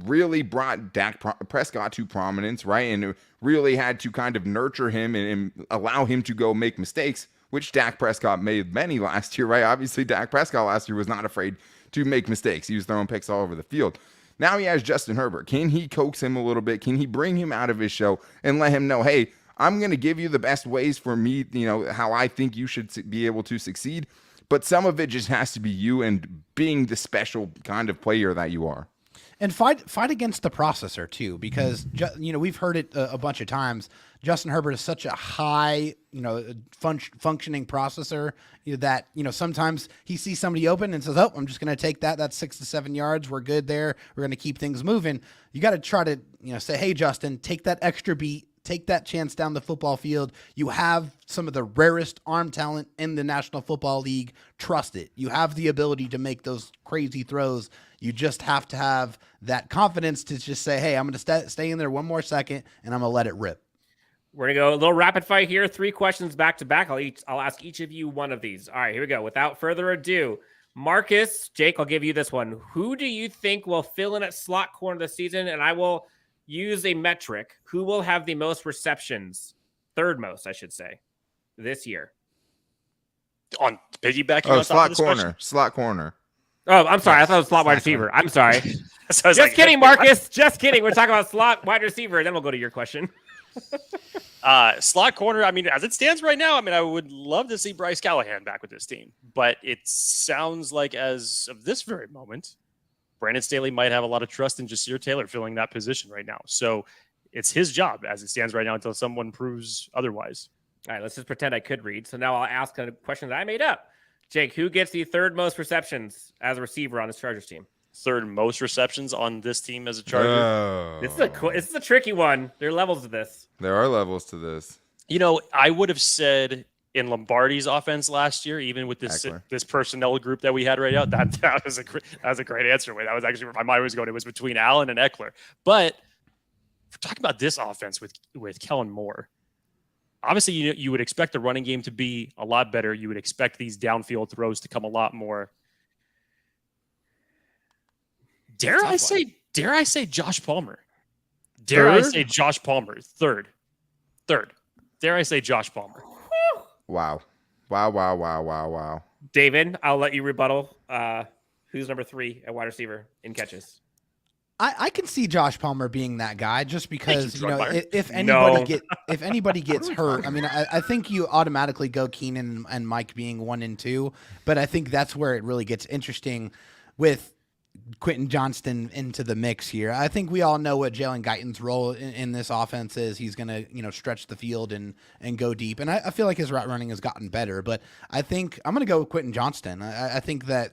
really brought Dak Prescott to prominence, right? And really had to kind of nurture him and allow him to go make mistakes, which Dak Prescott made many last year, right? Obviously, Dak Prescott last year was not afraid to make mistakes. He was throwing picks all over the field. Now he has Justin Herbert. Can he coax him a little bit? Can he bring him out of his show and let him know, hey, I'm going to give you the best ways for me, how I think you should be able to succeed. But some of it just has to be you and being the special kind of player that you are. And fight against the processor too, because we've heard it a bunch of times. Justin Herbert is such a high, functioning processor that sometimes he sees somebody open and says, "Oh, I'm just going to take that. That's 6 to 7 yards. We're good there. We're going to keep things moving." You got to try to say, "Hey, Justin, take that extra beat. Take that chance down the football field. You have some of the rarest arm talent in the National Football League. Trust it. You have the ability to make those crazy throws. You just have to have that confidence to just say, hey, I'm going to stay in there one more second, and I'm going to let it rip." We're going to go a little rapid fire here. 3 questions back to back. I'll ask each of you one of these. All right, here we go. Without further ado, Marcus, Jake, I'll give you this one. Who do you think will fill in at slot corner this season? And I will use a metric. Who will have the most receptions third most, I should say, this year. On piggybacking Oh, on top of this question? slot corner. Oh, I'm sorry. Yes, I thought it was slot wide exactly. receiver. I'm sorry. So I was Just like, kidding, Marcus. Just kidding. We're talking about slot wide receiver, and then we'll go to your question. Slot corner, I mean, as it stands right now, I mean, I would love to see Bryce Callahan back with this team. But it sounds like as of this very moment, Brandon Staley might have a lot of trust in Jasir Taylor filling that position right now. So it's his job as it stands right now until someone proves otherwise. All right, let's just pretend I could read. So now I'll ask a question that I made up. Jake, who gets the third most receptions as a receiver on this Chargers team? Third most receptions on this team as a Charger. Oh. This is a tricky one. There are levels to this. There are levels to this. You know, I would have said in Lombardi's offense last year, even with this Eckler. this personnel group that we had right now, that was a great answer. That was actually where my mind was going. It was between Allen and Eckler. But if we're talking about this offense with Kellen Moore, obviously you would expect the running game to be a lot better. You would expect these downfield throws to come a lot more. Dare I say Josh Palmer? Dare I say Josh Palmer? Third. Dare I say Josh Palmer? Wow. David, I'll let you rebuttal. Who's number 3 at wide receiver in catches? I can see Josh Palmer being that guy just because you, Meyer. if anybody gets hurt, I mean I think you automatically go Keenan and Mike being 1 and 2, but I think that's where it really gets interesting with Quentin Johnston into the mix here. I think we all know what Jalen Guyton's role in this offense is. He's going to, stretch the field and go deep. And I feel like his route running has gotten better, but I think I'm going to go with Quentin Johnston. I think that,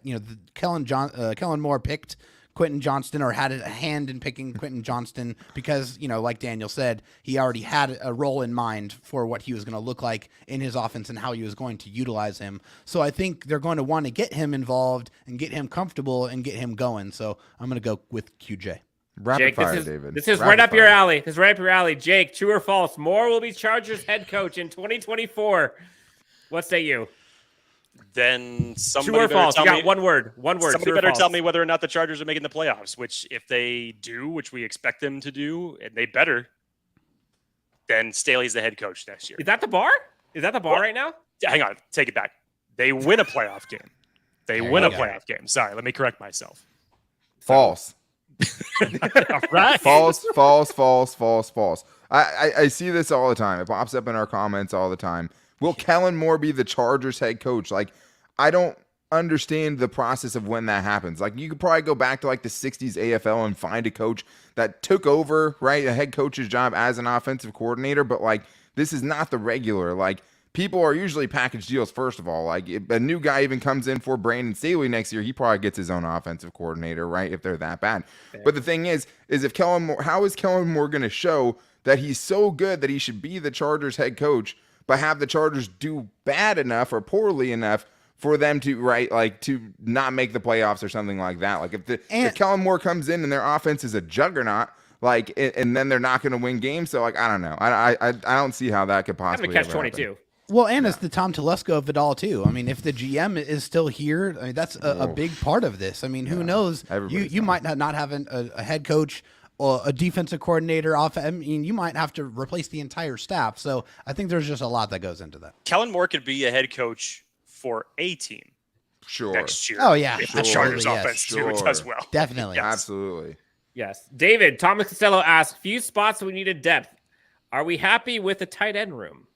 Kellen Moore picked Quentin Johnston or had a hand in picking Quentin Johnston because, like Daniel said, he already had a role in mind for what he was going to look like in his offense and how he was going to utilize him. So I think they're going to want to get him involved and get him comfortable and get him going. So I'm going to go with QJ. Jake, David. This is right up your alley. This is right up your alley. Jake, true or false? Moore will be Chargers head coach in 2024. What say you? Then somebody true or better false? tell You me. got one word. Somebody better tell me whether or not the Chargers are making the playoffs. Which, if they do, which we expect them to do, and they better, then Staley's the head coach next year. Is that the bar? Is that the bar right now? Hang on, take it back. They win a playoff game. Playoff game. Sorry, let me correct myself. False. All right. False. I see this all the time. It pops up in our comments all the time. Will Kellen Moore be the Chargers head coach? Like, I don't understand the process of when that happens. Like, you could probably go back to like the 60s AFL and find a coach that took over, right, a head coach's job as an offensive coordinator. But like, this is not the regular. Like, people are usually package deals, first of all. Like, if a new guy even comes in for Brandon Staley next year, he probably gets his own offensive coordinator, right, if they're that bad. Yeah. But the thing is if Kellen Moore, how is Kellen Moore going to show that he's so good that he should be the Chargers head coach, but have the Chargers do bad enough or poorly enough for them to, right, like, to not make the playoffs or something like that? Like, if Kellen Moore comes in and their offense is a juggernaut, like, and then they're not going to win games. So, like, I don't know. I don't see how that could possibly catch 22. Well, and it's the Tom Telesco of it all, too. I mean, if the GM is still here, I mean, that's a big part of this. I mean, who knows? You might not have a head coach or a defensive coordinator off. I mean, you might have to replace the entire staff. So I think there's just a lot that goes into that. Kellen Moore could be a head coach for a team next year. Oh, yeah. If the Chargers offense does well. Definitely. Yes. Absolutely. Yes. David, Thomas Costello asks, few spots we needed depth. Are we happy with the tight end room?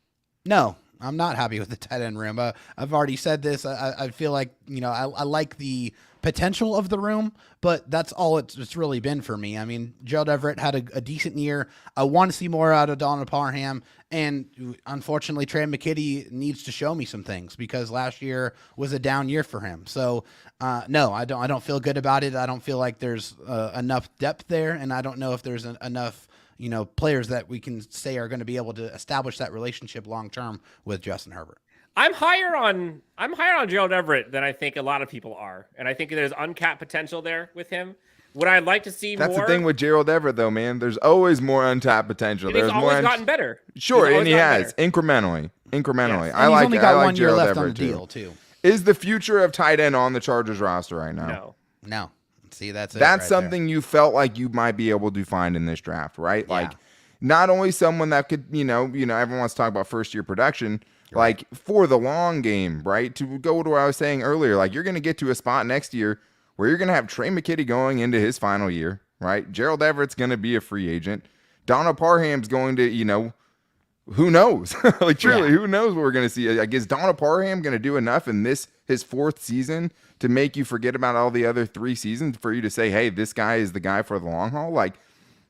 No, I'm not happy with the tight end room. I've already said this. I feel like, I like the potential of the room, but that's all it's really been for me. I mean, Gerald Everett had a decent year. I want to see more out of Donald Parham, and unfortunately, Trey McKitty needs to show me some things because last year was a down year for him. So, no, I don't feel good about it. I don't feel like there's enough depth there, and I don't know if there's enough players that we can say are going to be able to establish that relationship long term with Justin Herbert. I'm higher on Gerald Everett than I think a lot of people are, and I think there's uncapped potential there with him. Would I like to see That's more? the thing with Gerald Everett, though, man. There's always more untapped potential. He's always gotten better. Sure, and he has incrementally. Yes. I like. He's only got 1 year Gerald left Everett on the deal too. Is the future of tight end on the Chargers roster right now? No. See, that's something you felt like you might be able to find in this draft, right? Yeah. Like, not only someone that could, everyone wants to talk about first year production, like for the long game, right? To go to what I was saying earlier, like you're going to get to a spot next year where you're going to have Trey McKitty going into his final year, right? Gerald Everett's going to be a free agent. Donald Parham's going to, who knows? Like truly, who knows what we're going to see? Like, is Donald Parham going to do enough in his 4th season to make you forget about all the other 3 seasons for you to say, hey, this guy is the guy for the long haul? Like,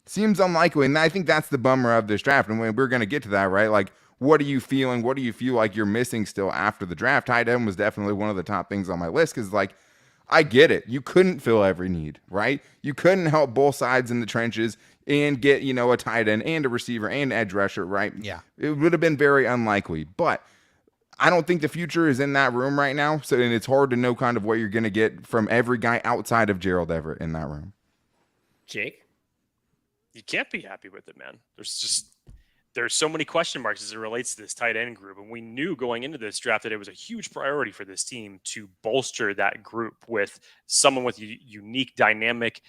seems unlikely. And I think that's the bummer of this draft. And we're going to get to that, right? Like, what are you feeling? What do you feel like you're missing still after the draft? Tight end was definitely one of the top things on my list because, like, I get it. You couldn't fill every need, right? You couldn't help both sides in the trenches and get, a tight end and a receiver and edge rusher, right? Yeah. It would have been very unlikely. But I don't think the future is in that room right now. So, and it's hard to know kind of what you're going to get from every guy outside of Gerald Everett in that room. Jake? You can't be happy with it, man. There's so many question marks as it relates to this tight end group. And we knew going into this draft that it was a huge priority for this team to bolster that group with someone with unique, dynamic,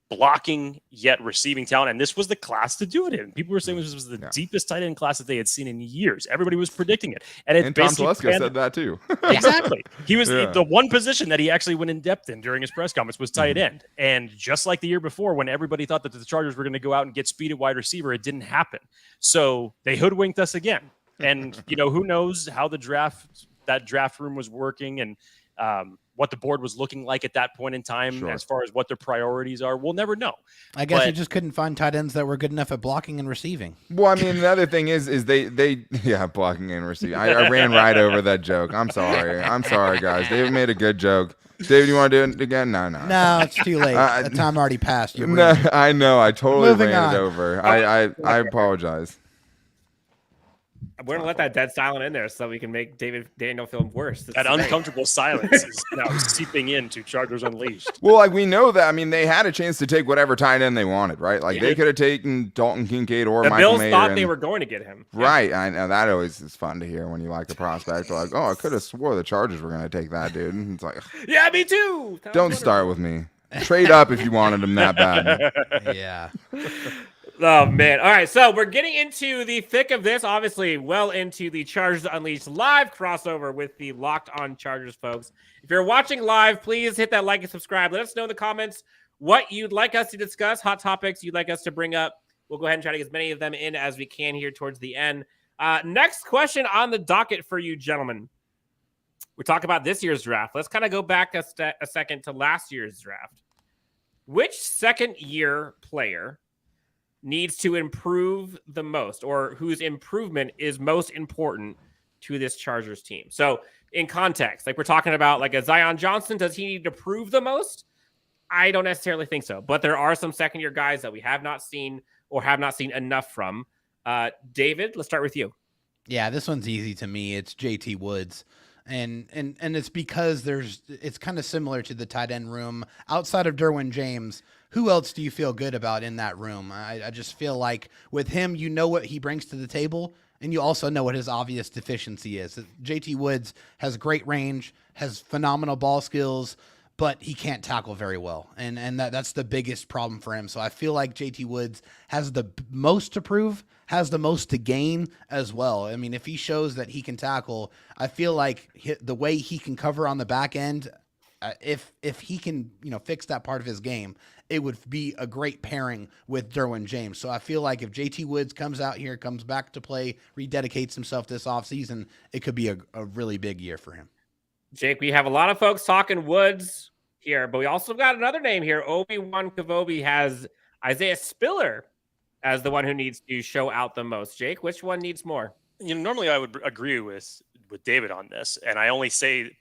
blocking yet receiving talent. And this was the class to do it in. People were saying this was the deepest tight end class that they had seen in years. Everybody was predicting it. And Tom Telesco said that too. Exactly. He was the one position that he actually went in depth in during his press conference was tight end. And just like the year before, when everybody thought that the Chargers were going to go out and get speed at wide receiver, it didn't happen. So they hoodwinked us again. And, who knows how that draft room was working and what the board was looking like at that point in time as far as what their priorities are. We'll never know. I guess you just couldn't find tight ends that were good enough at blocking and receiving. Well, I mean, the other thing is they blocking and receiving. I ran right over that joke. I'm sorry, guys. David made a good joke. David, you want to do it again? No. No, it's too late. The time already passed. No, I know. I totally Moving ran on. it over. I apologize. We're going to let that dead silent in there so we can make Daniel feel worse. That uncomfortable silence is now seeping into Chargers Unleashed. Well, like we know that. I mean, they had a chance to take whatever tight end they wanted, right? Like they could have taken Dalton Kincaid or the Michael Bills Mayer. thought they were going to get him. Right. I know that always is fun to hear when you like a prospect. Like, oh, I could have swore the Chargers were going to take that dude. And it's like, Yeah, me too. Don't start with me. Trade up if you wanted him that bad. Yeah. Oh, man. All right, so we're getting into the thick of this, obviously well into the Chargers Unleashed live crossover with the Locked On Chargers folks. If you're watching live, please hit that like and subscribe. Let us know in the comments what you'd like us to discuss, hot topics you'd like us to bring up. We'll go ahead and try to get as many of them in as we can here towards the end. Next question on the docket for you, gentlemen. We're talking about this year's draft. Let's kind of go back a second to last year's draft. Which second-year player needs to improve the most, or whose improvement is most important to this Chargers team? So in context, like we're talking about like a Zion Johnson, does he need to prove the most? I don't necessarily think so, but there are some second year guys that we have not seen or have not seen enough from. David, let's start with you. Yeah, this one's easy to me. It's JT Woods. And it's because it's kind of similar to the tight end room outside of Derwin James. Who else do you feel good about in that room? I just feel like with him, you know what he brings to the table, and you also know what his obvious deficiency is. JT Woods has great range, has phenomenal ball skills, but he can't tackle very well. And that's the biggest problem for him. So I feel like JT Woods has the most to prove, has the most to gain as well. I mean, if he shows that he can tackle, I feel like the way he can cover on the back end, if he can, fix that part of his game, it would be a great pairing with Derwin James. So I feel like if JT Woods comes out here, comes back to play, rededicates himself this offseason, it could be a really big year for him. Jake, we have a lot of folks talking Woods here, but we also got another name here. Obi-Wan Kavobi has Isaiah Spiller as the one who needs to show out the most. Jake, which one needs more? Normally I would agree with David on this, and I only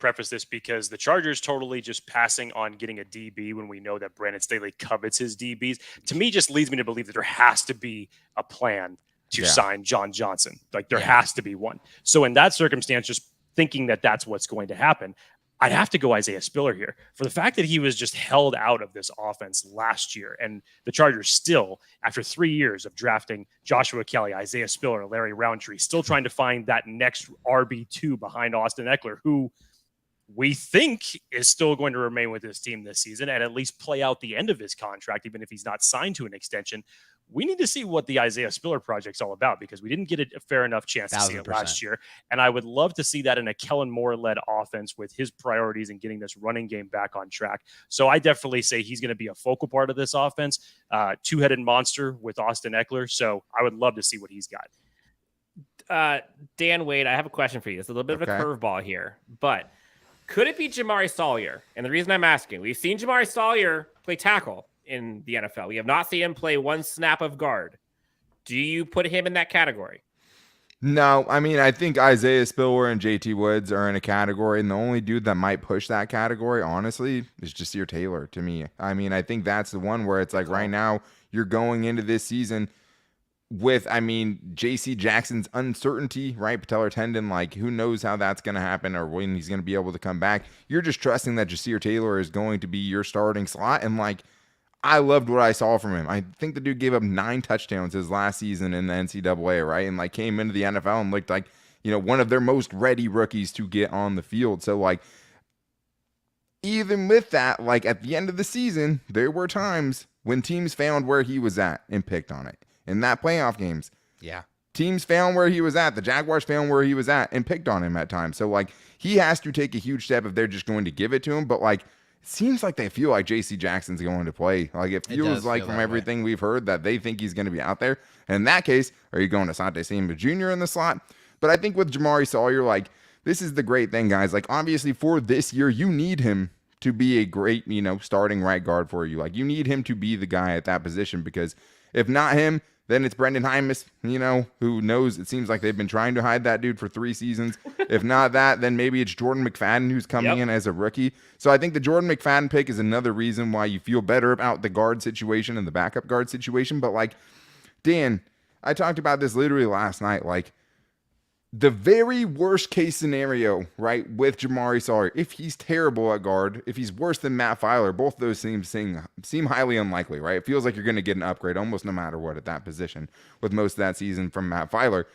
preface this because the Chargers totally just passing on getting a DB when we know that Brandon Staley covets his DBs, to me just leads me to believe that there has to be a plan to sign John Johnson. Like there has to be one. So in that circumstance, just thinking that that's what's going to happen, I'd have to go Isaiah Spiller here for the fact that he was just held out of this offense last year. And the Chargers still, after 3 years of drafting Joshua Kelly, Isaiah Spiller, and Larry Roundtree, still trying to find that next RB2 behind Austin Eckler, who we think is still going to remain with his team this season and at least play out the end of his contract, even if he's not signed to an extension. We need to see what the Isaiah Spiller project's all about, because we didn't get a fair enough chance to see it last year. And I would love to see that in a Kellen Moore-led offense with his priorities and getting this running game back on track. So I definitely say he's going to be a focal part of this offense, two-headed monster with Austin Eckler. So I would love to see what he's got. Dan Wade, I have a question for you. It's a little bit of a curveball here, but could it be Jamari Sawyer? And the reason I'm asking, we've seen Jamari Sawyer play tackle in the NFL. We have not seen him play one snap of guard. Do you put him in that category? No, I mean, I think Isaiah Spiller and JT Woods are in a category, and the only dude that might push that category, honestly, is Jasir Taylor to me. I mean, I think that's the one where it's like right now you're going into this season with, I mean, J.C. Jackson's uncertainty, right? Patellar tendon, like who knows how that's going to happen or when he's going to be able to come back. You're just trusting that Jasir Taylor is going to be your starting slot. And like, I loved what I saw from him. I think the dude gave up 9 touchdowns his last season in the NCAA, right? And like came into the NFL and looked like, you know, one of their most ready rookies to get on the field. So like, even with that, like at the end of the season, there were times when teams found where he was at and picked on it. In that playoff games, teams found where he was at. The Jaguars found where he was at and picked on him at times. So, like, he has to take a huge step if they're just going to give it to him. But, like, it seems like they feel like J.C. Jackson's going to play. Like, it feels like from everything we've heard that they think he's going to be out there. And in that case, are you going to Asante Samuel Jr. in the slot? But I think with Jamari Sawyer, like, this is the great thing, guys. Like, obviously, for this year, you need him to be a great, you know, starting right guard for you. Like, you need him to be the guy at that position, because if not him, then it's Brendan Hymus, you know, who knows. It seems like they've been trying to hide that dude for 3 seasons. If not that, then maybe it's Jordan McFadden who's coming in as a rookie. So I think the Jordan McFadden pick is another reason why you feel better about the guard situation and the backup guard situation. But like, Dan, I talked about this literally last night. Like, the very worst case scenario, right, with Jamari Sawyer, if he's terrible at guard, if he's worse than Matt Filer, both those things seem highly unlikely, right? It feels like you're going to get an upgrade almost no matter what at that position with most of that season from Matt Filer.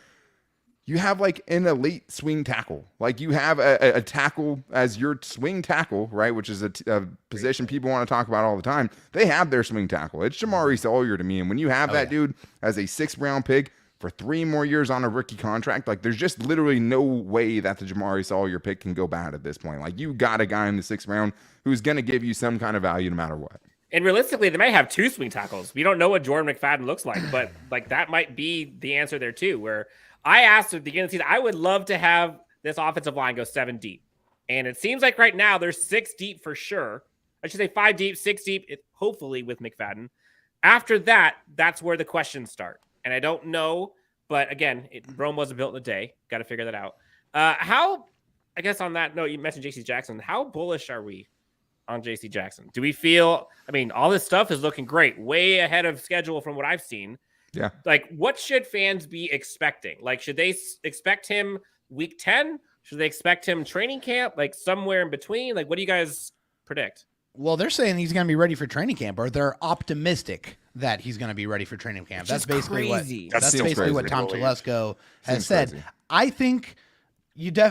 You have like an elite swing tackle. Like, you have a tackle as your swing tackle, right, which is a position people want to talk about all the time. They have their swing tackle. It's Jamari Sawyer to me. And when you have that dude as a 6th-round pick for 3 more years on a rookie contract, like, there's just literally no way that the Jamari Sawyer pick can go bad at this point. Like, you got a guy in the 6th round who's going to give you some kind of value no matter what. And realistically, they may have 2 swing tackles. We don't know what Jordan McFadden looks like, but like that might be the answer there too, where I asked at the beginning of the season, I would love to have this offensive line go 7 deep. And it seems like right now there's 6 deep for sure. I should say 5 deep, 6 deep, hopefully with McFadden. After that, that's where the questions start. And I don't know, but again, Rome wasn't built in a day. Got to figure that out. How, I guess on that note, you mentioned J.C. Jackson. How bullish are we on J.C. Jackson? Do we feel, I mean, all this stuff is looking great, way ahead of schedule from what I've seen. Yeah. Like, what should fans be expecting? Like, should they expect him week 10? Should they expect him training camp? Like, somewhere in between? Like, what do you guys predict? Well, they're saying he's going to be ready for training camp, or they're optimistic that he's going to be ready for training camp. That's basically what Tom Telesco has said. Crazy. I think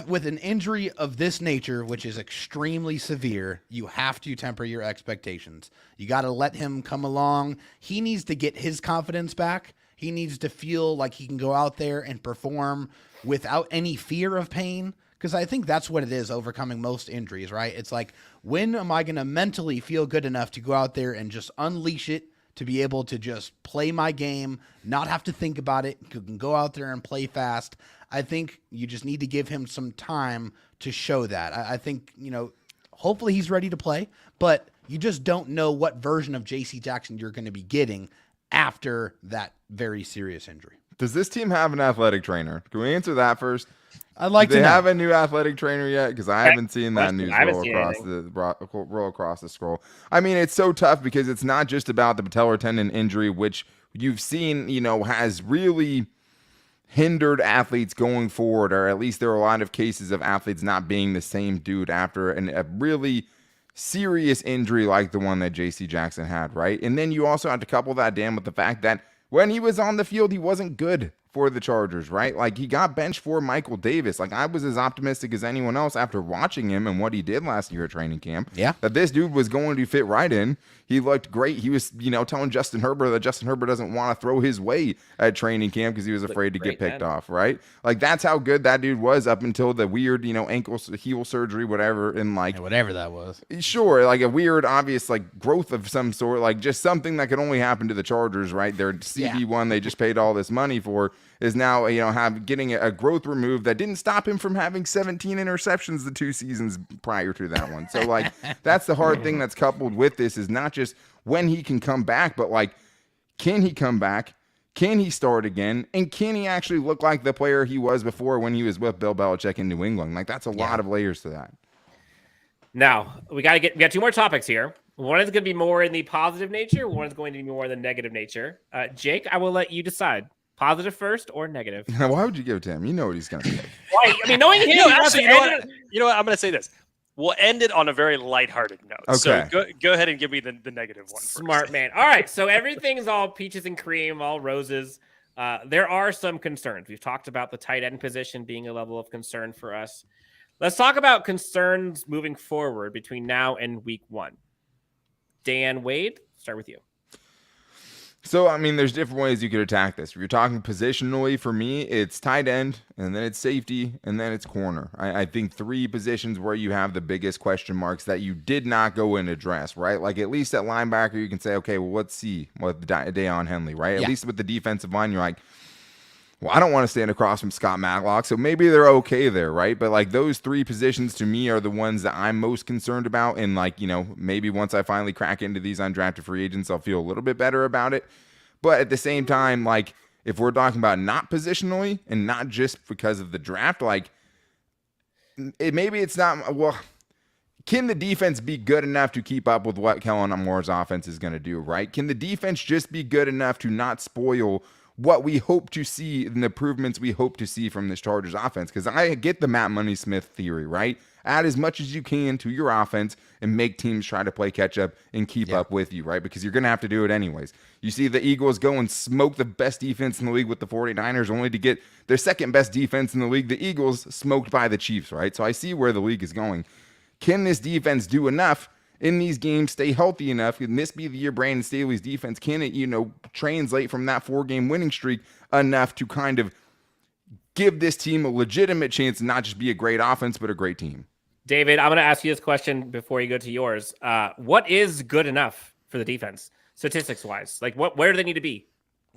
with an injury of this nature, which is extremely severe, you have to temper your expectations. You got to let him come along. He needs to get his confidence back. He needs to feel like he can go out there and perform without any fear of pain. Because I think that's what it is, overcoming most injuries, right? It's like, when am I going to mentally feel good enough to go out there and just unleash it, to be able to just play my game, not have to think about it, can go out there and play fast. I think you just need to give him some time to show that. I think, you know, hopefully he's ready to play, but you just don't know what version of J.C. Jackson you're going to be getting after that very serious injury. Does this team have an athletic trainer? Can we answer that first? I'd like to know. Do they have a new athletic trainer yet? Because I haven't seen that news roll across the scroll. I mean, it's so tough because it's not just about the patellar tendon injury, which you've seen, you know, has really hindered athletes going forward, or at least there are a lot of cases of athletes not being the same dude after a really serious injury like the one that J.C. Jackson had, right? And then you also have to couple that, Dan, with the fact that when he was on the field, he wasn't good for the Chargers, right? Like, he got benched for Michael Davis. Like, I was as optimistic as anyone else after watching him and what he did last year at training camp. Yeah. That this dude was going to fit right in. He looked great. He was, telling Justin Herbert that Justin Herbert doesn't want to throw his way at training camp because he was afraid to get picked off, right? Like, that's how good that dude was up until the weird, ankle heel surgery, whatever, and like whatever that was. Sure, like a weird, obvious, like growth of some sort, like just something that could only happen to the Chargers, right? Their CB1 they just paid all this money for is now, getting a growth removed that didn't stop him from having 17 interceptions the 2 seasons prior to that one. So, like, that's the hard thing that's coupled with this is not just when he can come back, but like, can he come back? Can he start again? And can he actually look like the player he was before when he was with Bill Belichick in New England? Like, that's a lot of layers to that. Now, we got 2 more topics here. One is going to be more in the positive nature. One is going to be more in the negative nature. Jake, I will let you decide. Positive first or negative? Why would you give it to him? You know what he's going to say. Right. I mean, knowing him, you know what? I'm going to say this. We'll end it on a very lighthearted note. Okay. So go ahead and give me the negative one first. Smart man. All right. So everything's all peaches and cream, all roses. There are some concerns. We've talked about the tight end position being a level of concern for us. Let's talk about concerns moving forward between now and week 1. Dan Wade, start with you. So, I mean, there's different ways you could attack this. If you're talking positionally, for me, it's tight end, and then it's safety, and then it's corner. I think 3 positions where you have the biggest question marks that you did not go and address, right? Like, at least at linebacker, you can say, okay, well, let's see what Deion Henley, right? At least with the defensive line, you're like, well, I don't want to stand across from Scott Matlock, so maybe they're okay there, right? But, like, those 3 positions to me are the ones that I'm most concerned about. And, like, maybe once I finally crack into these undrafted free agents, I'll feel a little bit better about it. But at the same time, like, if we're talking about not positionally and not just because of the draft, like, maybe it's not, well, can the defense be good enough to keep up with what Kellen Moore's offense is going to do, right? Can the defense just be good enough to not spoil what we hope to see and the improvements we hope to see from this Chargers offense? Because I get the Matt Money Smith theory, right? Add as much as you can to your offense and make teams try to play catch up and keep up with you, right? Because you're going to have to do it anyways. You see the Eagles go and smoke the best defense in the league with the 49ers only to get their second best defense in the league, the Eagles, smoked by the Chiefs, right? So I see where the league is going. Can this defense do enough in these games, stay healthy enough? Can this be the year Brandon Staley's defense? Can it, translate from that 4-game winning streak enough to kind of give this team a legitimate chance to not just be a great offense, but a great team? David, I'm going to ask you this question before you go to yours. What is good enough for the defense, statistics-wise? Like, where do they need to be?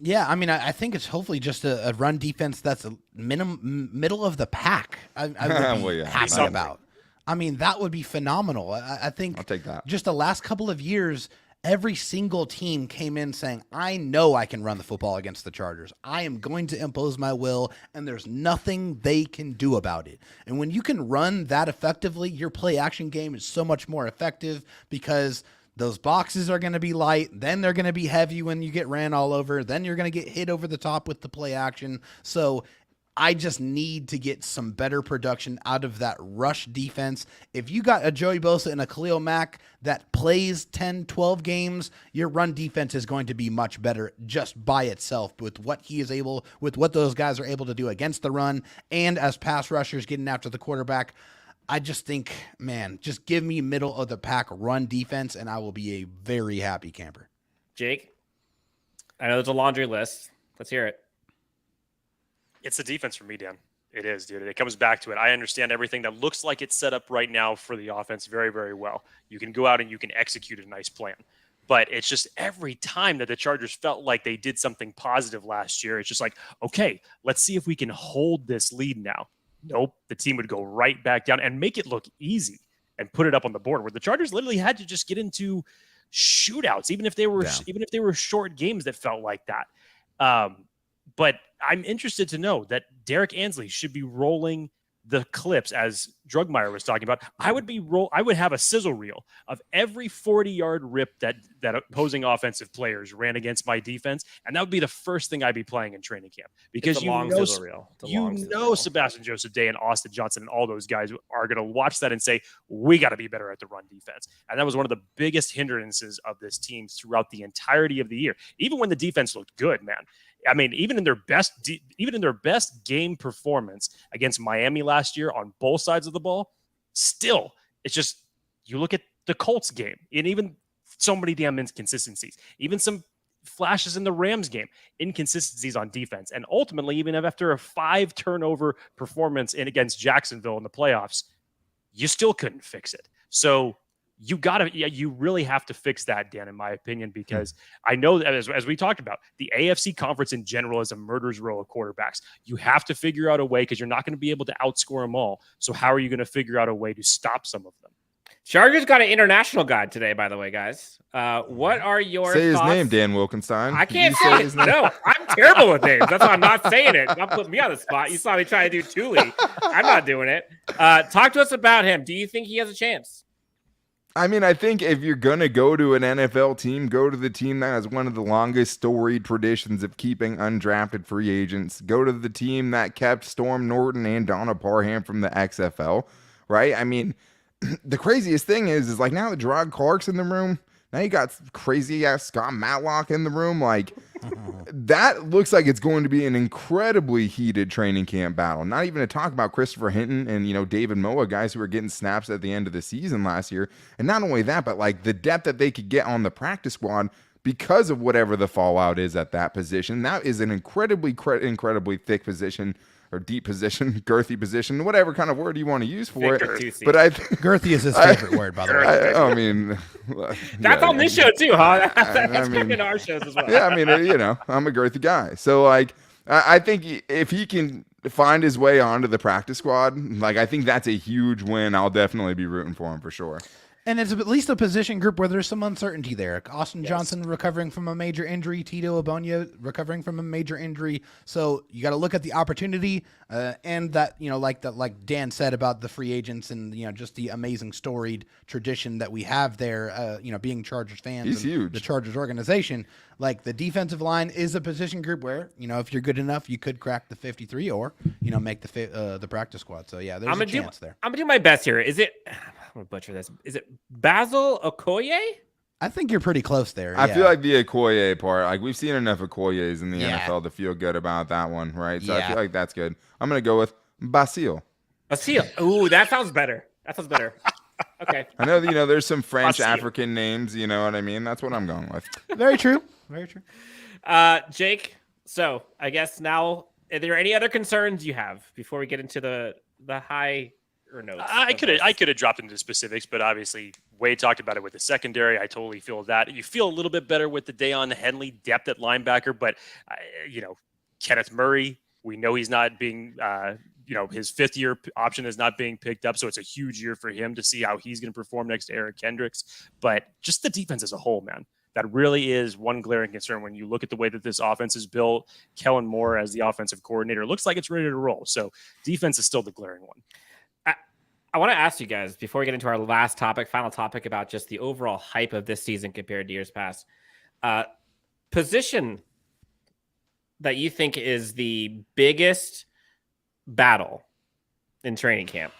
Yeah, I mean, I think it's hopefully just a run defense that's a middle of the pack. I would be happy about. I mean, that would be phenomenal. I think I'll take that. Just the last couple of years, every single team came in saying, I know I can run the football against the Chargers. I am going to impose my will, and there's nothing they can do about it. And when you can run that effectively, your play action game is so much more effective because those boxes are going to be light. Then they're going to be heavy when you get ran all over. Then you're going to get hit over the top with the play action. So I just need to get some better production out of that rush defense. If you got a Joey Bosa and a Khalil Mack that plays 10, 12 games, your run defense is going to be much better just by itself with what those guys are able to do against the run and as pass rushers getting after the quarterback. I just think, man, just give me middle of the pack run defense and I will be a very happy camper. Jake, I know there's a laundry list. Let's hear it. It's the defense for me, Dan. It is, dude. It comes back to it. I understand everything that looks like it's set up right now for the offense very, very well. You can go out and you can execute a nice plan. But it's just every time that the Chargers felt like they did something positive last year, it's just like, okay, let's see if we can hold this lead now. Nope. The team would go right back down and make it look easy and put it up on the board where the Chargers literally had to just get into shootouts, even if they were short games that felt like that. But I'm interested to know that Derek Ansley should be rolling the clips, as Drugmeyer was talking about. I would have a sizzle reel of every 40-yard rip that opposing offensive players ran against my defense, and that would be the first thing I'd be playing in training camp because Sebastian Joseph Day and Austin Johnson and all those guys are going to watch that and say, we got to be better at the run defense. And that was one of the biggest hindrances of this team throughout the entirety of the year. Even when the defense looked good, man, I mean, even in their best game performance against Miami last year on both sides of the ball, still, it's just, you look at the Colts game, and even so many damn inconsistencies, even some flashes in the Rams game, inconsistencies on defense. And ultimately, even after a 5 turnover performance against Jacksonville in the playoffs, you still couldn't fix it. So you really have to fix that, Dan, in my opinion, because I know that as we talked about, the AFC conference in general is a murderer's row of quarterbacks. You have to figure out a way, because you're not going to be able to outscore them all. So how are you going to figure out a way to stop some of them? Chargers got an international guide today, by the way, guys. What are your Say his thoughts? name, Dan Wolkenstein. I can't say his name. No, I'm terrible with names. That's why I'm not saying it. Don't put me on the spot. You saw me try to do Thule. I'm not doing it. Talk to us about him. Do you think he has a chance? I mean, I think if you're going to go to an NFL team, go to the team that has one of the longest storied traditions of keeping undrafted free agents. Go to the team that kept Storm Norton and Donna Parham from the XFL, right? I mean, the craziest thing is like now that Gerard Clark's in the room, now you got crazy ass Scott Matlock in the room. Like that looks like it's going to be an incredibly heated training camp battle. Not even to talk about Christopher Hinton and, David Moa, guys who were getting snaps at the end of the season last year. And not only that, but like the depth that they could get on the practice squad because of whatever the fallout is at that position. That is an incredibly thick position, or deep position, girthy position, whatever kind of word you want to use for it. But girthy is his favorite word, by the way. I mean, that's on this show too, huh? That's in our shows as well. Yeah, I mean, I'm a girthy guy, so like, I think if he can find his way onto the practice squad, like I think that's a huge win. I'll definitely be rooting for him for sure. And it's at least a position group where there's some uncertainty there. Austin Johnson recovering from a major injury. Tito Abonia recovering from a major injury. So you got to look at the opportunity and that, like Dan said about the free agents and, just the amazing storied tradition that we have there, being Chargers fans. He's huge. The Chargers organization. Like the defensive line is a position group where, if you're good enough, you could crack the 53 or, make the practice squad. So, yeah, there's a chance there. I'm going to do my best here. I'm going to butcher this. Is it Basil Okoye? I think you're pretty close there. I feel like the Okoye part, like we've seen enough Okoyes in the NFL to feel good about that one, right? So I feel like that's good. I'm going to go with Basil. Basil. Ooh, that sounds better. Okay. I know, there's some French African names, you know what I mean? That's what I'm going with. Very true. Very true. Jake, so I guess now, are there any other concerns you have before we get into the high notes? I could have dropped into specifics, but obviously Wade talked about it with the secondary. I totally feel that. You feel a little bit better with the Dayon Henley depth at linebacker, but Kenneth Murray, we know he's not being his 5th-year option is not being picked up, so it's a huge year for him to see how he's going to perform next to Eric Kendricks. But just the defense as a whole, man, that really is one glaring concern when you look at the way that this offense is built. Kellen Moore as the offensive coordinator looks like it's ready to roll. So defense is still the glaring one. I want to ask you guys, before we get into our final topic about just the overall hype of this season compared to years past, position that you think is the biggest battle in training camp.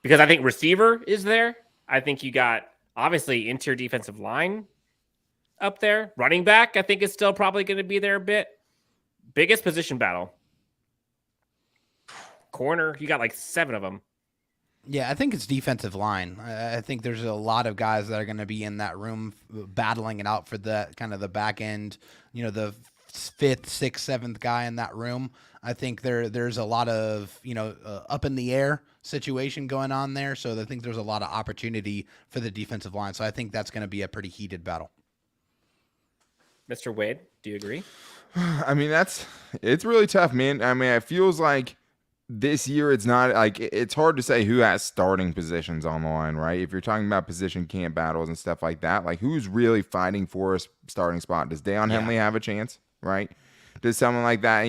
Because I think receiver is there. I think you got, obviously, interior defensive line up there. Running back, I think, is still probably going to be there a bit. Biggest position battle. Corner, you got like 7 of them. Yeah, I think it's defensive line. I think there's a lot of guys that are going to be in that room battling it out for the kind of the back end, the 5th, 6th, 7th guy in that room. I think there's a lot of, up in the air situation going on there. So I think there's a lot of opportunity for the defensive line. So I think that's going to be a pretty heated battle. Mr. Wade, do you agree? I mean, it's really tough, man. I mean, it feels like this year it's not like it's hard to say who has starting positions on the line, right? If you're talking about position camp battles and stuff like that, like who's really fighting for a starting spot? Does Dayon Henley have a chance, right? Does someone like that,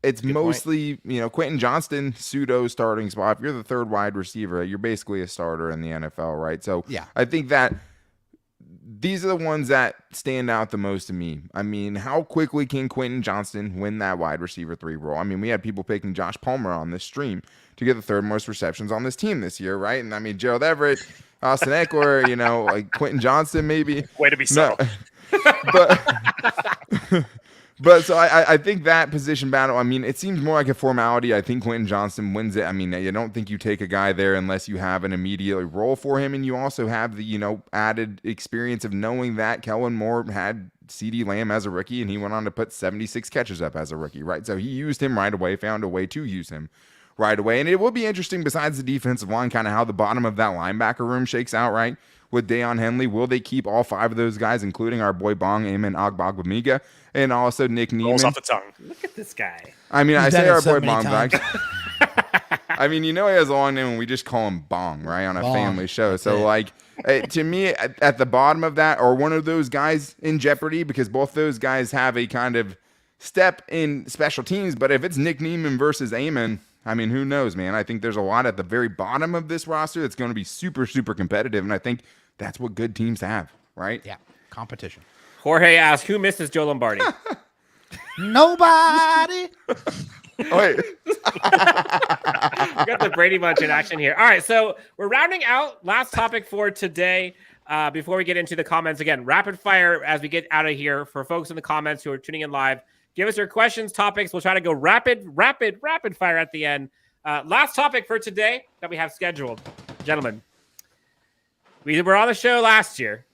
it's good mostly, point. Quentin Johnston, pseudo starting spot. If you're the 3rd wide receiver, you're basically a starter in the NFL, right? So I think that these are the ones that stand out the most to me. I mean, how quickly can Quentin Johnston win that wide receiver 3 role? I mean, we had people picking Josh Palmer on this stream to get the 3rd most receptions on this team this year, right? And I mean, Gerald Everett, Austin Eckler, like Quentin Johnston maybe. Way to be subtle. No. But so I think that position battle, I mean, it seems more like a formality. I think Quentin Johnston wins it. I mean, you don't think you take a guy there unless you have an immediate role for him. And you also have the, added experience of knowing that Kellen Moore had CeeDee Lamb as a rookie, and he went on to put 76 catches up as a rookie, right? So he used him right away, found a way to use him right away. And it will be interesting, besides the defensive line, kind of how the bottom of that linebacker room shakes out, right? With Deion Henley, will they keep all 5 of those guys, including our boy Bong Amen Agbagbamiga, and also Nick Neiman? Rolls off the tongue. Look at this guy. I mean, He's I say done it our so boy many Bong times. back. I mean, he has a long name, and we just call him Bong, right, on a Bong. family show. That's So, it. to me, at the bottom of that, are one of those guys in jeopardy, because both those guys have a kind of step in special teams. But if it's Nick Neiman versus Amen, I mean, who knows, man? I think there's a lot at the very bottom of this roster that's going to be super, super competitive, and I think that's what good teams have, right? Yeah, competition. Jorge asks, who misses Joe Lombardi? Nobody. Wait. We got the Brady Bunch in action here. All right, so we're rounding out. Last topic for today. Before we get into the comments again, rapid fire as we get out of here. For folks in the comments who are tuning in live, give us your questions, topics. We'll try to go rapid fire at the end. Last topic for today that we have scheduled, gentlemen. We were on the show last year,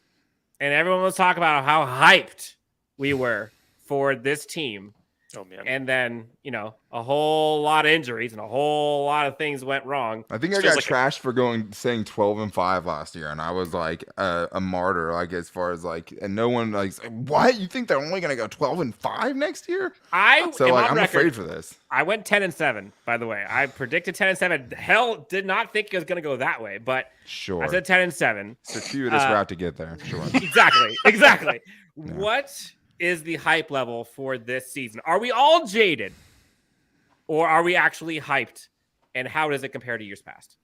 and everyone was talking about how hyped we were for this team. Oh, man. And then, a whole lot of injuries and a whole lot of things went wrong. I think I got trashed for saying 12-5 last year, and I was like a martyr, as far as and no one what? You think they're only gonna go 12-5 next year? I'm afraid for this. I went 10-7, by the way. I predicted 10-7. Hell, did not think it was gonna go that way, but sure. I said 10-7. Circuitous route to get there. Sure. Exactly. Yeah. What is the hype level for this season? Are we all jaded, or are we actually hyped? And how does it compare to years past?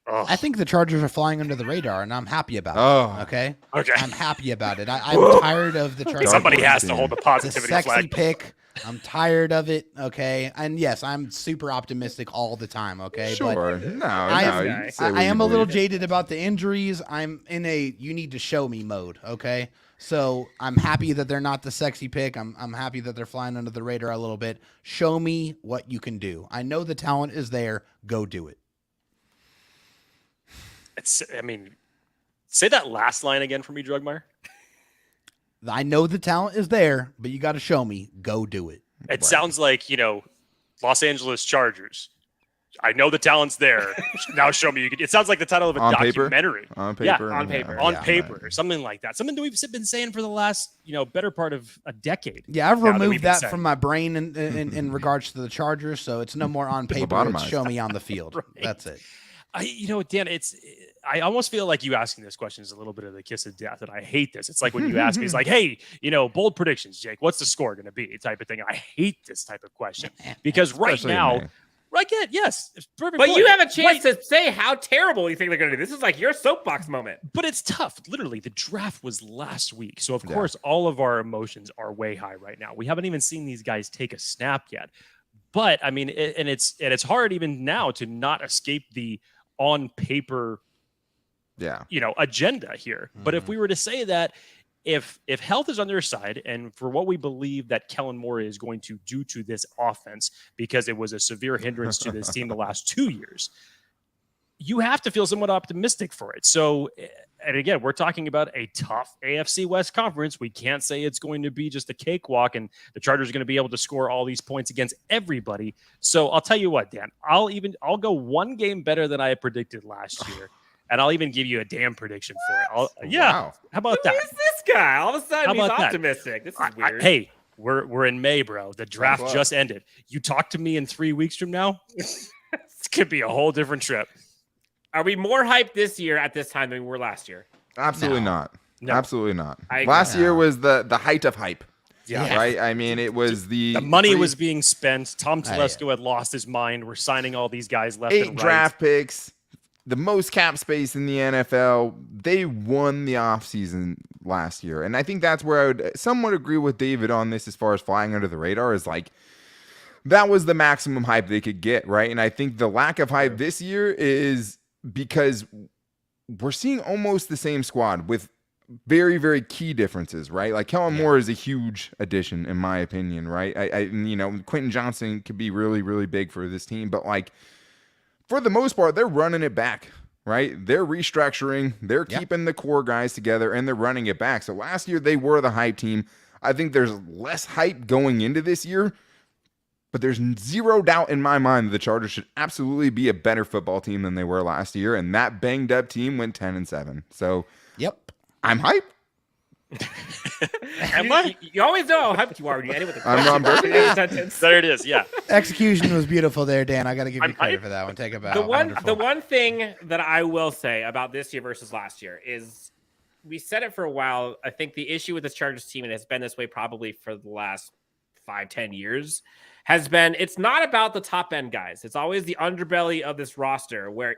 I think the Chargers are flying under the radar, and I'm happy about it. Okay. I'm happy about it. I'm tired of the Chargers. Somebody has to hold the It's a positivity sexy flag. pick. I'm tired of it. Okay. And yes, I'm super optimistic all the time. Okay. Sure. But I am a little jaded about the injuries. I'm in a you need to show me mode. Okay. So I'm happy that they're not the sexy pick. I'm happy that they're flying under the radar a little bit. Show me what you can do. I know the talent is there. Go do it. Say that last line again for me, Drugmeyer. I know the talent is there, but you got to show me. Go do it. It sounds like, Los Angeles Chargers. I know the talent's there. Now show me. It sounds like the title of a documentary. On paper? Yeah, on paper. On paper, or something like that. Something that we've been saying for the last, better part of a decade. Yeah, I've removed that from my brain in regards to the Chargers, so it's no more on paper. It's show me on the field. Right. That's it. Dan, I almost feel like you asking this question is a little bit of the kiss of death, and I hate this. It's like when you ask me, it's like, hey, bold predictions, Jake. What's the score going to be? Type of thing. I hate this type of question because right now, yes, it's perfect. But you have a chance to say how terrible you think they're going to do. This is like your soapbox moment. But it's tough. Literally, the draft was last week, so of course, all of our emotions are way high right now. We haven't even seen these guys take a snap yet. But I mean, it's hard even now to not escape the on paper agenda here. But if we were to say that if health is on their side, and for what we believe that Kellen Moore is going to do to this offense, because it was a severe hindrance to this team the last 2 years, you have to feel somewhat optimistic for it. So, and again, we're talking about a tough AFC West conference. We can't say it's going to be just a cakewalk and the Chargers are going to be able to score all these points against everybody. So I'll tell you what, Dan, I'll go one game better than I had predicted last year. And I'll even give you a damn prediction for it. Wow. How about that? Who is this guy? All of a sudden, he's that? optimistic. This is weird. Hey, we're in May, bro. The draft just ended. You talk to me in 3 weeks from now, this could be a whole different trip. Are we more hyped this year at this time than we were last year? Absolutely not. No. Absolutely not. Last year was the height of hype. Yeah. Right? I mean, it was the money was being spent. Tom Telesco had lost his mind. We're signing all these guys left and right. 8 draft picks, the most cap space in the NFL. They won the offseason last year. And I think that's where I would somewhat agree with David on this as far as flying under the radar is like, that was the maximum hype they could get, right? And I think the lack of hype this year is because we're seeing almost the same squad with very, very key differences, right? Like Kellen Moore is a huge addition in my opinion, right? Quentin Johnson could be really, really big for this team, but like for the most part, they're running it back, right? They're restructuring, they're keeping the core guys together, and they're running it back. So last year they were the hype team. I think there's less hype going into this year, but there's zero doubt in my mind that the Chargers should absolutely be a better football team than they were last year, and that banged up team went 10-7. So I'm hyped. You always know how hyped you are when you end it with a I'm sentence. There it is. Yeah. Execution was beautiful there, Dan. I got to give you credit for that one. Take it back. The one thing that I will say about this year versus last year is we said it for a while. I think the issue with this Chargers team, and it's been this way probably for the last 5-10 years, has been it's not about the top end guys. It's always the underbelly of this roster where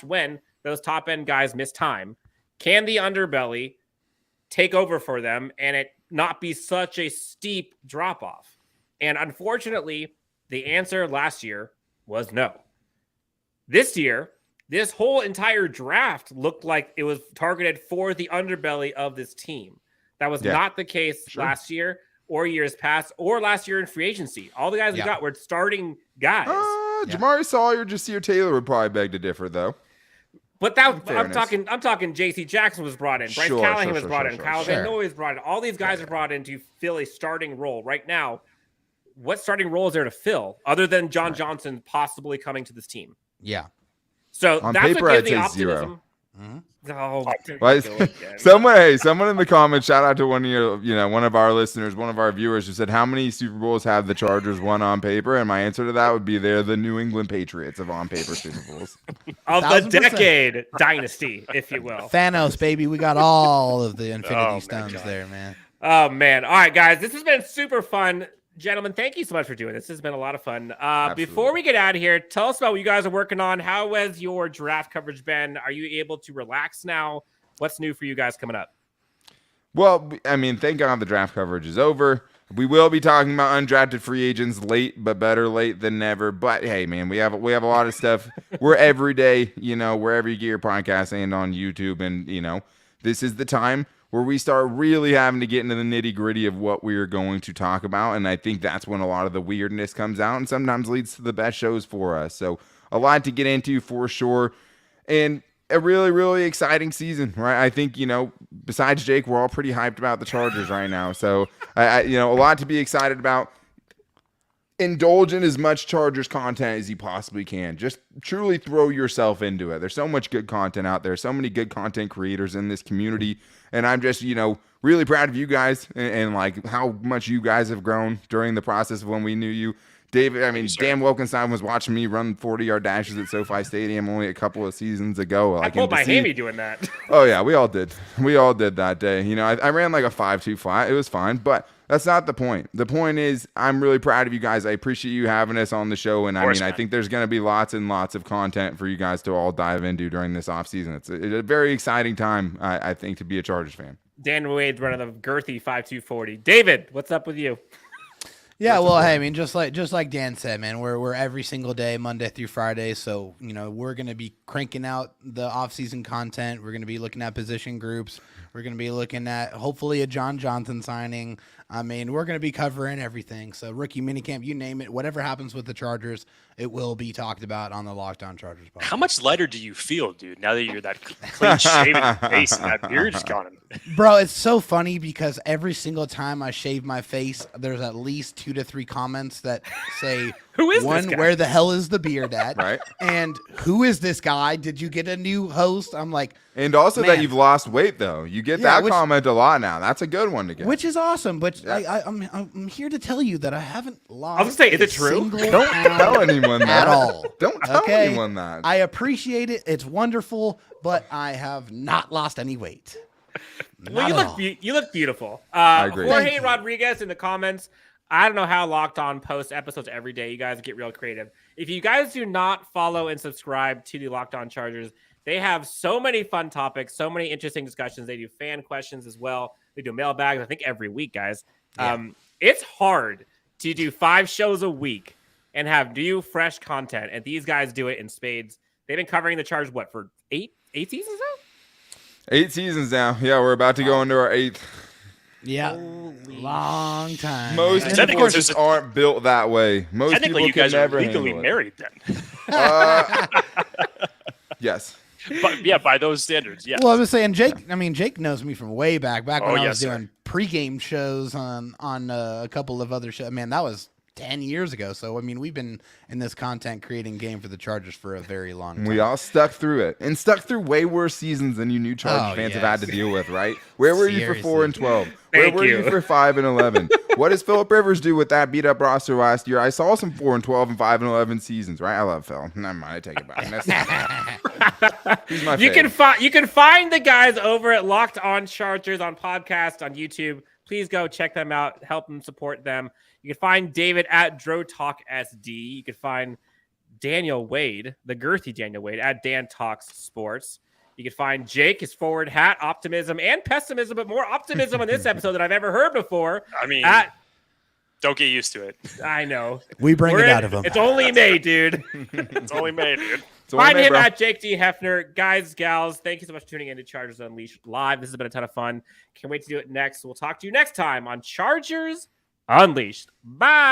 when those top end guys miss time, can the underbelly take over for them and it not be such a steep drop off? And unfortunately, the answer last year was no. This year, this whole entire draft looked like it was targeted for the underbelly of this team. That was not the case last year or years past or last year in free agency. All the guys we got were starting guys. Jamari Sawyer, Jasir Taylor would probably beg to differ, though. But I'm talking J.C. Jackson was brought in. Bryce Callahan was brought in. Kyle Van Noy was brought in. All these guys are brought in to fill a starting role. Right now, what starting role is there to fill other than John Johnson possibly coming to this team? Yeah. So on that's paper, what I'd gives me say optimism. 0. Oh, someone in the comments, shout out to one of our listeners, one of our viewers, who said, how many Super Bowls have the Chargers won on paper? And my answer to that would be they're the New England Patriots of on paper Super Bowls. Of the decade dynasty, if you will. Thanos, baby. We got all of the Infinity Stones there, man. Oh, man. All right, guys. This has been super fun. Gentlemen, thank you so much for doing this. This has been a lot of fun. Before we get out of here, tell us about what you guys are working on. How has your draft coverage been? Are you able to relax now? What's new for you guys coming up? Well, I mean, thank God the draft coverage is over. We will be talking about undrafted free agents late, but better late than never. But hey, man, we have a lot of stuff. We're every day, wherever you get your podcast and on YouTube. And, this is the time where we start really having to get into the nitty gritty of what we are going to talk about. And I think that's when a lot of the weirdness comes out and sometimes leads to the best shows for us. So a lot to get into for sure. And a really, really exciting season, right? I think, besides Jake, we're all pretty hyped about the Chargers right now. So, a lot to be excited about. Indulge in as much Chargers content as you possibly can. Just truly throw yourself into it. There's so much good content out there, so many good content creators in this community. And I'm just, really proud of you guys and like how much you guys have grown during the process of when we knew you. David, Dan Wolkenstein was watching me run 40-yard dashes at SoFi Stadium only a couple of seasons ago. I pulled my hammy doing that. Oh, yeah, we all did. We all did that day. I ran like a 5.2 flat. It was fine, but that's not the point. The point is I'm really proud of you guys. I appreciate you having us on the show, and I think there's going to be lots and lots of content for you guys to all dive into during this offseason. It's a very exciting time, I think, to be a Chargers fan. Dan Wade's running a girthy 5.240. David, what's up with you? Yeah, well, hey, just like Dan said, man, we're every single day, Monday through Friday. So, we're going to be cranking out the off-season content. We're going to be looking at position groups. We're going to be looking at hopefully a John Johnson signing. We're going to be covering everything. So rookie minicamp, you name it, whatever happens with the Chargers, it will be talked about on the Locked On Chargers podcast. How much lighter do you feel, dude, now that you're that clean-shaven face and that beard's gone? Bro, it's so funny because every single time I shave my face, there's at least 2 to 3 comments that say, who is this guy? Where the hell is the beard at? Right. And who is this guy? Did you get a new host? I'm like, and also that you've lost weight, though. You get that comment a lot now. That's a good one to get. Which is awesome, but I'm here to tell you that I haven't lost. I was gonna say, is it true? Don't tell anyone that at all. Don't tell anyone that. I appreciate it. It's wonderful, but I have not lost any weight. Well, you look beautiful. I agree. Jorge Rodriguez in the comments. I don't know how Locked On posts episodes every day. You guys get real creative. If you guys do not follow and subscribe to the Locked On Chargers, they have so many fun topics, so many interesting discussions. They do fan questions as well. They do mailbags, I think, every week, guys. Yeah. It's hard to do 5 shows a week and have new, fresh content. And these guys do it in spades. They've been covering the Chargers, for 8 seasons now? 8 seasons now. Yeah, we're about to go into our 8th. Yeah, long time. Most And people just aren't built that way. Most people you can guys never are legally handle it. married then. Yes. But yeah, by those standards, yes. Well, I was saying, Jake knows me from way back when I was sir. doing pregame shows on a couple of other shows. Man, that was 10 years ago. So, I mean, we've been in this content creating game for the Chargers for a very long time. We all stuck through it and stuck through way worse seasons than you new Chargers fans have had to deal with, right? Where were you for 4 and 12? Where were you for 5 and 11? What does Phillip Rivers do with that beat up roster last year? I saw some 4 and 12 and 5 and 11 seasons, right? I love Phil. Never mind, I take it back. He's my fave. You can find the guys over at Locked On Chargers on podcast on YouTube. Please go check them out. Help them, support them. You can find David at DroTalkSD. You can find Daniel Wade, the girthy Daniel Wade, at Dan Talks Sports. You can find Jake, his forward hat, optimism and pessimism, but more optimism on this episode than I've ever heard before. I mean, don't get used to it. I know. We bring it out of him. It's only May, dude. It's only May, dude. Find him at Jake D. Hefner. Guys, gals, thank you so much for tuning in to Chargers Unleashed Live. This has been a ton of fun. Can't wait to do it next. We'll talk to you next time on Chargers Unleashed. Bye.